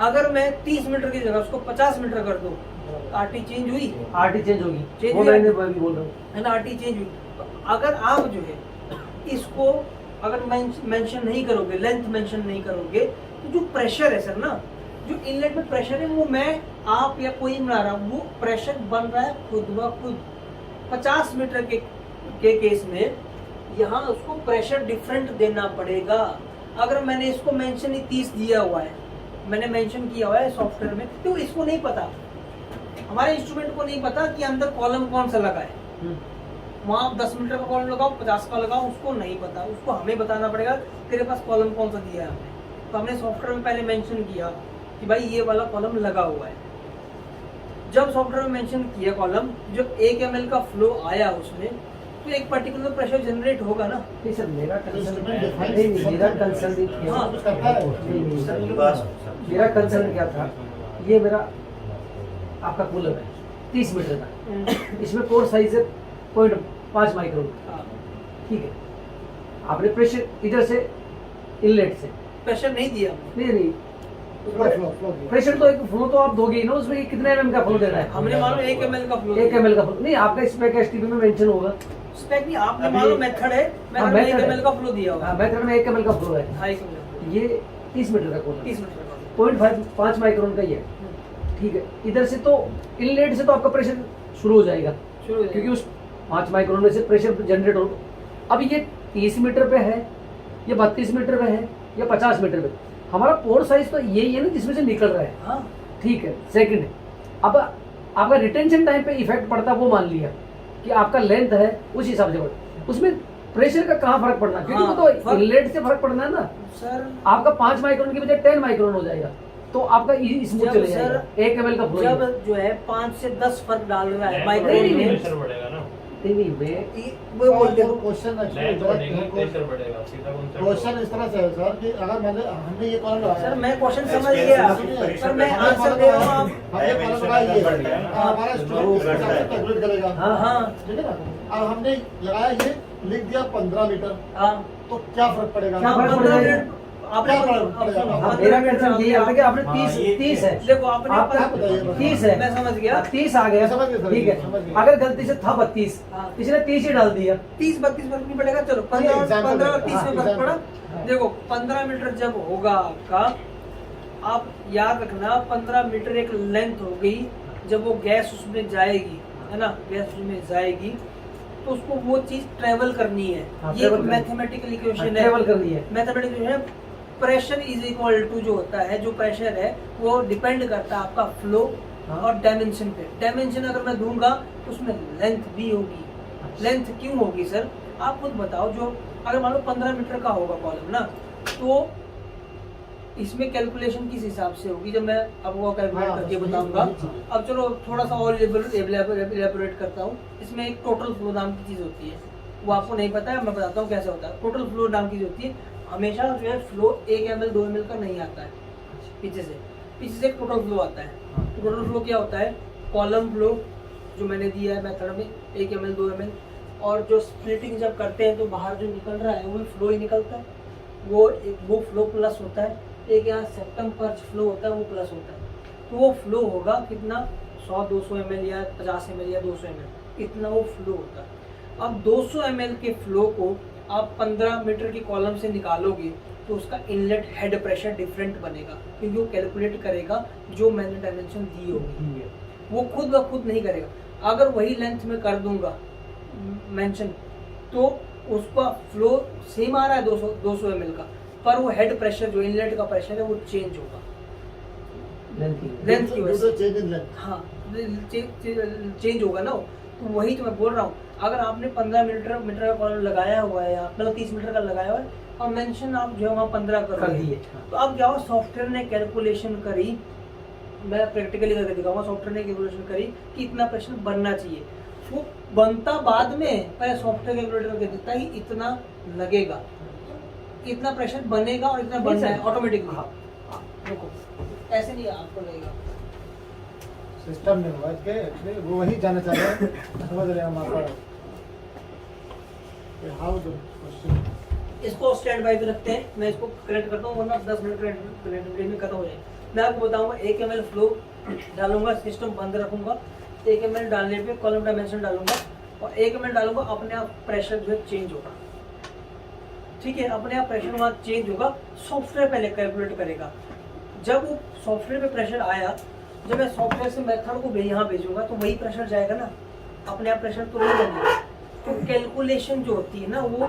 अगर मैं 30 मीटर की जगह उसको 50 मीटर कर दूं, आरटी चेंज हुई आरटी चेंज होगी। Change वो हुई। मैंने मैं भी बोल रहा हूँ। है ना? आरटी चेंज हुई। तो अगर आप जो है इसको अगर मेंशन नहीं करोगे, लेंथ मेंशन नहीं करोगे, तो जो प्रेशर है सर ना, जो इनलेट में प्रेशर है, वो मैं आप या कोई बना रहा हूँ, वो प्रेशर बन रहा है खुद ब खुद। 50 मीटर के केस में यहाँ उसको प्रेशर डिफरेंट देना पड़ेगा। अगर मैंने इसको मेंशन ही 30 दिया हुआ है, मैंने मेंशन किया हुआ है सॉफ्टवेयर में, तो इसको नहीं पता, हमारे इंस्ट्रूमेंट को नहीं पता कि अंदर कॉलम कौन सा लगा है। वहाँ आप 10 मीटर का कॉलम लगाओ, 50 का लगाओ, उसको नहीं पता, उसको हमें बताना पड़ेगा तेरे पास कॉलम कौन सा दिया है हमने। तो हमने सॉफ्टवेयर में पहले मेंशन किया कि भाई ये वाला कॉलम लगा हुआ है। जब सॉफ्टवेयर में मेंशन किया कॉलम, जब 1 ml का फ्लो आया उसमें, तो एक पर्टिकुलर प्रेशर जनरेट होगा ना। नहीं सर मेरा कंसर्न Instrument defines नहीं मेरा something. कंसर्न नहीं किया। हाँ। कुछ करता है। नहीं, मेरा कंसर्न क्या था, ये मेरा आपका कूलर है 30 मीटर का, इसमें पोर साइज है 0.5 माइक्रोन। हाँ, ठीक है, आपने प्रेशर इधर से इनलेट से प्रेशर नहीं दिया नहीं फ्लो प्रेशर तो एक फ्लो तो आप दोगे ही ना, उसमें कितने mm का फ्लो देना है? हमने मानो 1 ml का फ्लो 1 ml का फ्लो नहीं, आपका स्पेक एसटीपी में मेंशन होगा। स्पेक नहीं, आपने मानो मेथड है, मेथड में 1 ml का फ्लो दिया हुआ मेथड में 1 ml का फ्लो है। है। 1 ml ये 30 मीटर का कूलर 30 मीटर का। 0.5 माइक्रोन का ही है। ठीक है, इधर से तो इनलेट से तो आपका प्रेशर शुरू हो जाएगा, शुरू हो जाएगा। क्योंकि उस 5 माइक्रोन में से प्रेशर जनरेट हो। अब ये 30 मीटर पे है, ये 32 मीटर पे है, या 50 मीटर पे, हमारा पोर साइज तो यही है ना जिसमें से निकल रहा है। हाँ, ठीक है, सेकंड है। अब आपका रिटेंशन टाइम पे इफेक्ट पड़ता, वो मान लिया कि आपका लेंथ है उस हिसाब से पड़ता, उसमें प्रेशर का कहाँ फर्क पड़ना, क्योंकि हाँ, वो तो फर्क- इनलेट से फर्क पड़ना है ना। सर आपका 5 माइक्रोन की बजाय 10 माइक्रोन हो जाएगा, तो आपका स्मूथ जब चले सर- जाएगा। 1 ml का फ्लो जब जो है 5 से 10 फर्क डाल रहा है नहीं, माइक्रोन नहीं, में, प्रेशर बढ़ेगा ना। नहीं मैं वो बोलते हैं क्वेश्चन लेंथ बढ़ेगी, प्रेशर बढ़ेगा, सीधा कॉन्सेप्ट। क्वेश्चन इस तरह से है सर कि अगर हमने ये कॉलम लगाया, सर मैं क्वेश्चन समझ गया, सर मैं आंसर दे रहा हूँ आप। हमने कॉलम लगाया ये, हमारा स्टूडेंट कैलकुलेट करेगा। हाँ हाँ ठीक है ना, अब हमने लगाया ये, लिख दिया 15 मीटर, हाँ, तो क्या फर्क पड़ेगा? क्या फर्क 15 पड़ेगा? मिनट आपने क्या फर्क पड़ेगा? हाँ, मेरा कंसर्न ये आता है कि आपने 30 है, देखो आपने आपका बताइए। 30 है, मैं समझ गया। 30 आ गया, समझ गया सर, ठीक है। समझ गया। अगर गलती से था 32, हाँ। इसने 30 ही डाल दिया, 30-32 फर्क नहीं पड़ेगा, चलो 15 example 15 और है। 30 में हाँ, फर्क पड़ा। example। देखो 15 मीटर जब होगा आपका, आप याद रखना 15 मीटर एक लेंथ हो गई। जब वो गैस उसमें जाएगी, है ना, गैस उसमें जाएगी, तो उसको वो चीज ट्रेवल करनी है। हाँ, ये travel करनी है। मैथमेटिकल इक्वेशन है, ट्रेवल करनी है। मैथमेटिकल इक्वेशन है। प्रेशर इज इक्वल टू जो होता है, जो प्रेशर है वो डिपेंड करता है आपका फ्लो हाँ। और डायमेंशन पे। डायमेंशन अगर मैं दूंगा तो उसमें लेंथ भी होगी। लेंथ क्यों होगी सर, आप खुद बताओ। जो अगर मान लो 15 मीटर का होगा कॉलम ना, तो इसमें कैलकुलेशन किस हिसाब से होगी, जब मैं आपको कैलकुलेट हाँ, करके बस बताऊंगा। वही- अब चलो थोड़ा सा और एलेबोरेट करता हूँ। इसमें एक टोटल फ्लो नाम की चीज होती है, वो आपको नहीं पता है, मैं बताता हूँ कैसे होता है। टोटल फ्लो नाम की चीज होती है, हमेशा जो है फ्लो 1 ml 2 ml का नहीं आता है, पीछे से एक टोटल फ्लो आता है। तो टोटल फ्लो क्या होता है, कॉलम फ्लो जो मैंने दिया है मेथड में 1 ml 2 ml, और जो स्प्लिटिंग जब करते हैं तो बाहर जो निकल रहा है वो फ्लो ही निकलता है, वो फ्लो प्लस होता है। एक यहाँ सेप्टम पर्च फ्लो होता है, वो प्लस होता है, तो वो फ्लो होगा कितना 100-200 ml या 50 ml या 200 ml, इतना वो फ्लो होता है। अब 200 ml के फ्लो को आप 15 मीटर की कॉलम से निकालोगे तो उसका इनलेट हेड प्रेशर डिफरेंट बनेगा, क्योंकि वो कैलकुलेट करेगा जो मैंने डायमेंशन दी होगी, वो खुद ब खुद नहीं करेगा। अगर वही लेंथ में कर मेंशन तो उसका फ्लो सेम आ रहा है 200 ml का, पर वो हेड प्रेशर जो इनलेट का प्रेशर है वो चेंज होगा लेंथ की वजह से। Change in length. हाँ, चेंज होगा ना, तो वही तो मैं बोल रहा हूँ। अगर आपने 15 मीटर का कॉलम लगाया हुआ है, मतलब 30 मीटर का लगाया हुआ है, और मेंशन आप जो है वहाँ 15 कर दिए, तो अब क्या हुआ, सॉफ्टवेयर ने कैलकुलेशन करी, मैं प्रैक्टिकली करके दिखाऊंगा, सॉफ्टवेयर ने कैलकुलेशन करी कि इतना प्रेशर बनना चाहिए। वो बनता बाद में, पहले सॉफ्टवेयर कैलकुलेट करके देता है कि इतना लगेगा, इतना प्रेशर बनेगा और इतना बनना है ऑटोमेटिकली। हाँ, देखो ऐसे नहीं आपको लगेगा, सिस्टम में हुआ कि एक्चुअली वो वही जानना चाह रहे हैं, समझ रहे हैं हम आपका हाउ द क्वेश्चन। इसको स्टैंड बाय पे रखते हैं, मैं इसको कनेक्ट करता हूँ, वरना 10 मिनट कनेक्टिविटी में खत्म हो जाएगा। मैं आपको बताऊंगा 1 ml फ्लो डालूंगा, सिस्टम बंद रखूंगा, 1 ml डालने पे कॉलम डायमेंशन डालूंगा और 1 ml डालूंगा, अपने आप प्रेशर जो है चेंज होगा। ठीक है, अपने आप प्रेशर वहाँ चेंज होगा, सॉफ्टवेयर पहले कैलकुलेट करेगा। जब वो सॉफ्टवेयर पे प्रेशर आया, जब मैं सॉफ्टवेयर से मेथड को यहाँ भेजूंगा तो वही प्रेशर जाएगा ना, अपने आप प्रेशर तो नहीं बनेगा। तो कैलकुलेशन जो होती है ना, वो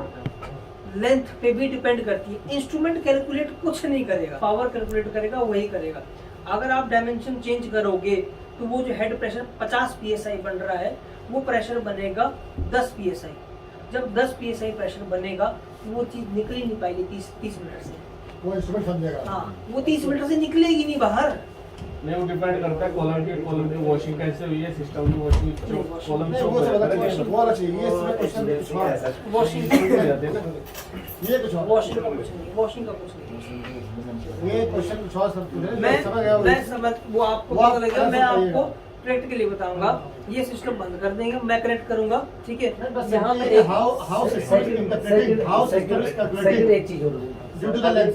लेंथ पे भी डिपेंड करती है। इंस्ट्रूमेंट कैलकुलेट कुछ नहीं करेगा, पावर कैलकुलेट करेगा, वही करेगा। अगर आप डायमेंशन चेंज करोगे तो वो जो हेड प्रेशर 50 psi बन रहा है, वो प्रेशर बनेगा 10 psi। जब 10 psi प्रेशर बनेगा तो वो चीज निकल ही नहीं पाएगी 30 मीटर से। वो इंस्ट्रूमेंट समझेगा। हाँ, वो 30 मीटर से निकलेगी नहीं बाहर। नहीं, वो डिपेंड करता है कॉलम की वॉशिंग कैसे हुई है, सिस्टम की वॉशिंग जो कॉलम नहीं, शो वो सब अलग कर क्वेश्चन, वो अलग चाहिए। ये इसमें क्वेश्चन कुछ और है। वॉशिंग हो जाते हैं ना। ये कुछ और, वॉशिंग का कुछ नहीं, वॉशिंग का कुछ नहीं। ये क्वेश्चन कुछ और सब कुछ है। मैं समझ गया समझ, वो आपको वो पता आप लगेगा, मैं ऐसे आपको करिएगा। प्रैक्टिकली बताऊंगा। ये सिस्टम बंद कर देंगे, मैं कनेक्ट करूंगा, ठीक है। नहीं, बस यहाँ पे ये how system is interpreting, how system is second calculating एक चीज और ड्यू टू द लेंथ।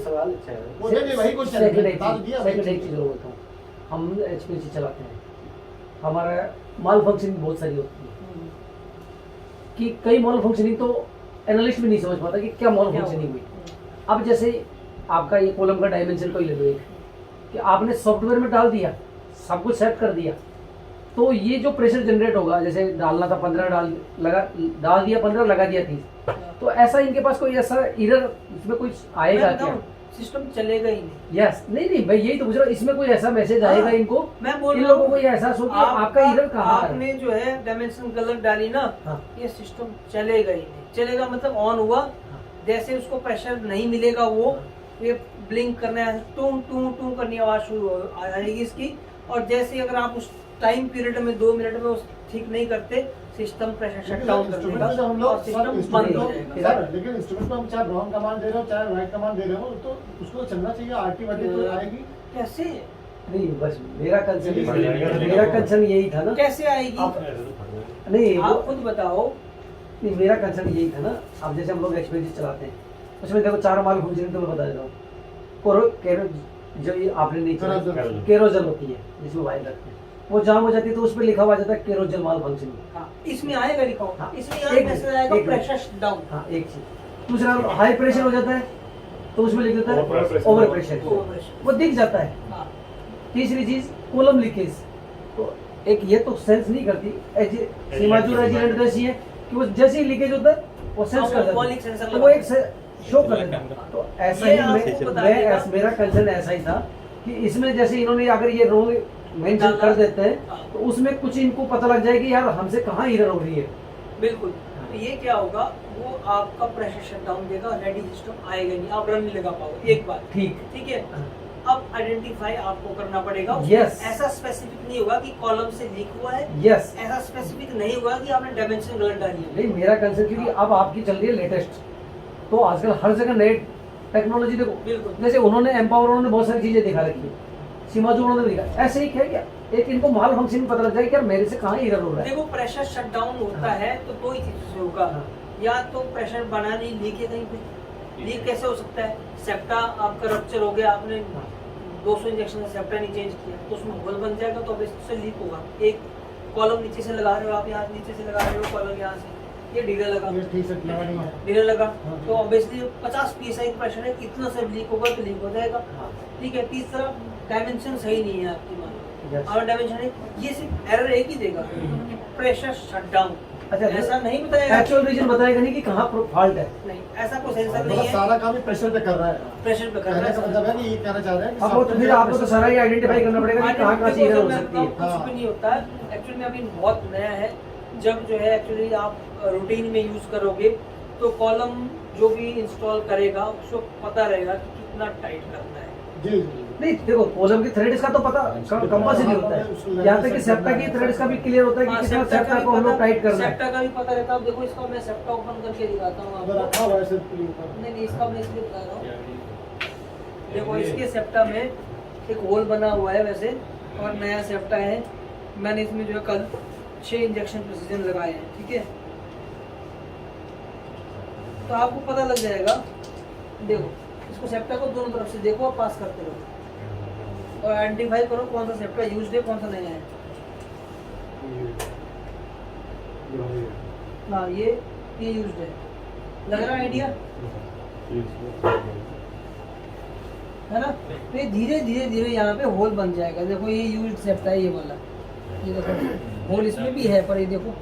वो नहीं वही क्वेश्चन है, बता दिया। सेकंड एक चीज और बोलता हूँ, हम HPLC चलाते हैं, हमारा माल फंक्शनिंग बहुत सारी होती है कि कई माल फंक्शनिंग तो एनालिस्ट भी नहीं समझ पाता कि क्या माल फंक्शनिंग हुई। अब जैसे आपका ये कॉलम का डायमेंशन कोई ले लो एक, कि आपने सॉफ्टवेयर में डाल दिया, सब कुछ सेट कर दिया, तो ये जो प्रेशर जनरेट होगा, जैसे डालना था 15 डाल दिया 15, लगा दिया 30, तो ऐसा इनके पास कोई ऐसा एरर इसमें कुछ आएगा क्या? सिस्टम चलेगा ही नहीं। यस, नहीं भाई, यही तो पूछ रहा हूँ, इसमें कोई ऐसा मैसेज आएगा इनको, मैं बोल इन रहा लोगों हूँ को ये एहसास हो कि आपका एरर कहाँ है। आपने जो है डायमेंशन गलत डाली ना, हाँ। ये सिस्टम चलेगा ही नहीं। चलेगा मतलब ऑन हुआ, जैसे उसको प्रेशर नहीं मिलेगा, वो ये ब्लिंक करना है, टू टू टू करनी आवाज शुरू आ जाएगी इसकी। और जैसे अगर आप उस टाइम पीरियड में 2 मिनट में उस ठीक नहीं करते, सिस्टम प्रेशर शट डाउन कर देगा हम और लोग सिस्टम बंद हो जाएगा। सर, लेकिन इंस्ट्रूमेंट में हम चाहे ब्राउन कमांड दे रहे हो चाहे राइट कमांड दे रहे हो, तो उसको चलना चाहिए, आरटी वाटी तो आएगी। कैसे नहीं, बस मेरा कंसर्न यही था ना। कैसे आएगी? नहीं आप खुद बताओ। नहीं, मेरा कंसर्न यही था ना। अब जैसे हम लोग HPLC चलाते हैं, उसमें देखो 4 माल फंक्शन तो मैं बता देता हूँ। जो ये आपने नहीं चलाया, केरोजल होती है जिसमें वायर रखते हैं, वो जाम हो जाती है तो उस पर लिखा हुआ जाता है केरोजल माल फंक्शन। हाँ, इसमें आएगा लिखा हुआ। हाँ, इसमें यहाँ एक मैसेज आएगा मिनट। Pressure down. हाँ, एक चीज। दूसरा, हाई प्रेशर हो जाता है तो उसमें लिख देता है ओवर प्रेशर, वो दिख जाता है। हाँ। तीसरी चीज, कॉलम लीकेज, तो एक ये तो सेंस नहीं करती, सीमाजू रेजिडेंट जैसी है कि वो जैसे ही लीकेज होता है वो सेंस कर Colic देता sensor है, तो वो एक शो कर देता है। तो ऐसा ये ही आपको बता देगा। मेरा कंसर्न ऐसा ही था कि इसमें जैसे इन्होंने अगर ये रोंग मेंशन कर देते हैं तो उसमें कुछ इनको पता लग जाएगी यार हमसे कहाँ एरर हो रही है। बिल्कुल। तो ये क्या होगा, वो आपका प्रेशर शट डाउन देगा, रेडी सिस्टम आएगा नहीं, आप रन नहीं लगा पाओगे एक बार। ठीक ठीक है, अब आइडेंटिफाई आपको करना पड़ेगा। Yes. ऐसा स्पेसिफिक नहीं होगा कि कॉलम से लीक हुआ है, यस। ऐसा स्पेसिफिक नहीं होगा कि आपने डायमेंशन गलत डाली है। नहीं, मेरा कंसर्न क्योंकि अब आपकी चल रही है लेटेस्ट, तो आजकल हर जगह नई टेक्नोलॉजी देखो, बिल्कुल। जैसे उन्होंने एम्पावर, उन्होंने बहुत सारी चीजें दिखा रखी है, सीमाजू उन्होंने दिखा, ऐसे ही क्या क्या एक इनको माल फंक्शन पता लग जाए कि यार मेरे से कहाँ एरर हो रहा है। देखो, प्रेशर शट डाउन होता है तो दो ही चीजों से होगा, हाँ। या तो प्रेशर बना नहीं लीक है कहीं पे, लीक कैसे हो सकता है? सेप्टा आपका रप्चर हो गया, आपने 200 इंजेक्शन से सेप्टा नहीं चेंज किया तो उसमें होल बन जाएगा, तो अब इससे लीक होगा। एक कॉलम नीचे से लगा रहे हो आप, यहाँ नीचे से लगा रहे हो कॉलम, यहाँ से ये ढीला लगा, ये ठीक से लगा नहीं है। ढीला लगा तो ऑब्वियसली 50 psi प्रेशर है, इतना से लीक होगा तो लीक हो जाएगा। ठीक है। तीसरा, डायमेंशन सही नहीं है आपकी, मान लो और डायमेंशन है, ये सिर्फ एरर एक ही देगा, प्रेशर शट डाउन। अच्छा, ऐसा नहीं बताएगा, एक्चुअल रीजन बताएगा नहीं कि कहाँ फॉल्ट है। नहीं ऐसा कोई सेंसर मतलब नहीं है, सारा काम ही प्रेशर पे कर रहा है। प्रेशर पे कर रहा कहने का है। मतलब है नहीं, ये कहना चाह रहे हैं कि अब वो तो फिर आपको तो सारा ही आइडेंटिफाई करना पड़ेगा कि कहाँ कहाँ से एरर हो सकती है। कुछ भी नहीं होता है एक्चुअली में, अभी बहुत नया है। जब जो है एक्चुअली आप रूटीन में यूज करोगे तो कॉलम जो भी इंस्टॉल करेगा उसको पता रहेगा कि कितना टाइट करना है। जी जी। नहीं देखो, कॉलम की थ्रेड्स का तो पता कंपल्सरी होता है, यहाँ तक कि सेप्टा की थ्रेड्स का भी क्लियर होता है कि कितना सेप्टा को हम लोग टाइट करना है। सेप्टा का भी पता रहता है। अब देखो इसका मैं सेप्टा ओपन करके दिखाता हूँ अगर आपको। रखा हुआ है सिर्फ के ऊपर। नहीं इसका मैं इसलिए बता रहा हूँ, देखो इसके सेप्टा में एक होल बना हुआ है वैसे, और नया सेप्टा है। मैंने इसमें जो है कल 6 इंजेक्शन प्रिसीजन लगाए हैं। ठीक है, तो आपको पता लग जाएगा। देखो इसको सेप्टा को दोनों तरफ से देखो और पास करते रहो और आइडेंटिफाई करो कौन सा सेप्टा यूज्ड है, कौन सा नया है। हाँ ये यूज्ड है, लग रहा है आइडिया है ना। तो ये धीरे धीरे यहाँ पे होल बन जाएगा। देखो ये यूज्ड सेप्टा है, ये वाला, ये देखो होल इसमें भी है, पर ये देखो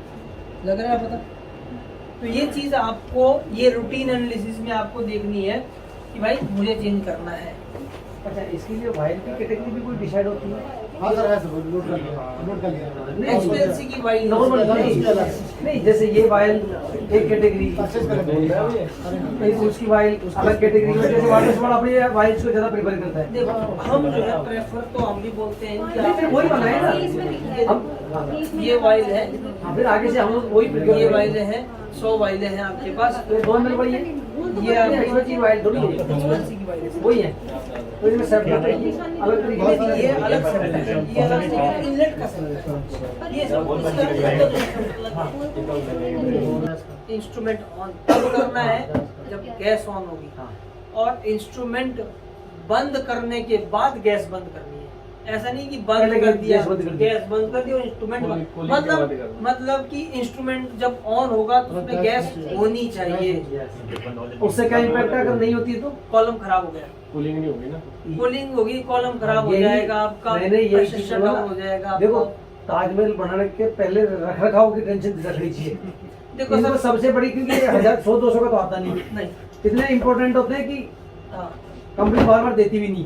लग रहा है पता। तो ये चीज आपको ये रूटीन एनालिसिस में आपको देखनी है कि भाई मुझे चेंज करना है। अच्छा, इसके लिए वाइल की कैटेगरी भी कोई डिसाइड होती है? हाँ सर, है सर, नोट कर लिया, नोट कर लिया। एक्सपेंसी की वाइल नॉर्मल नहीं, जैसे ये वाइल एक कैटेगरी, परचेज करेंगे। उसकी वाइल अलग कैटेगरी में, जैसे वाटर स्मॉल अपनी वाइल्स को ज्यादा प्रेफर करता है। देखो हम जो है प्रेफर तो हम भी बोलते हैं कि नहीं, फिर वही वाला है ये- ना हम। ये वाइल है, हाँ, फिर आगे से हम लोग वही prefer ये करेंगे। वाइलें हैं, 100 वाइलें हैं आपके पास। तो दोनों में वही है, ये एक्सपेंसिव वाइल थोड़ी है, एक्सपेंसी की वाइलें वही है। तो इसमें सेपरेट है, ये अलग तरीके से ये अलग सेट है, ये अलग सेट है, इनलेट का सेट है। ये सब इंस्ट्रूमेंट ऑन तब करना है जब गैस ऑन होगी, और इंस्ट्रूमेंट बंद करने के बाद गैस बंद करनी है। ऐसा नहीं कि बंद पहले कर दिया, गैस बंद कर दी। गैस बंद कर दिया और इंस्ट्रूमेंट बंद। कूलिंग के बाद ही करना। मतलब कि इंस्ट्रूमेंट जब ऑन होगा तो उसमें गैस होनी चाहिए। उससे क्या इम्पैक्ट है अगर नहीं होती है तो? कॉलम खराब हो गया, कूलिंग नहीं होगी ना। कूलिंग होगी, कॉलम खराब हो यही- जाएगा आपका, मैंने यही प्रेशर चीज़ शट बोला। डाउन हो जाएगा देखो, आपका। ताजमहल बनाने के पहले रख रखाव की टेंशन रखनी चाहिए। देखो इनको सर, सबसे बड़ी, क्योंकि 100-200 का तो आता नहीं, नहीं इतने इम्पोर्टेंट होते हैं कि हाँ कंपनी बार बार देती भी नहीं।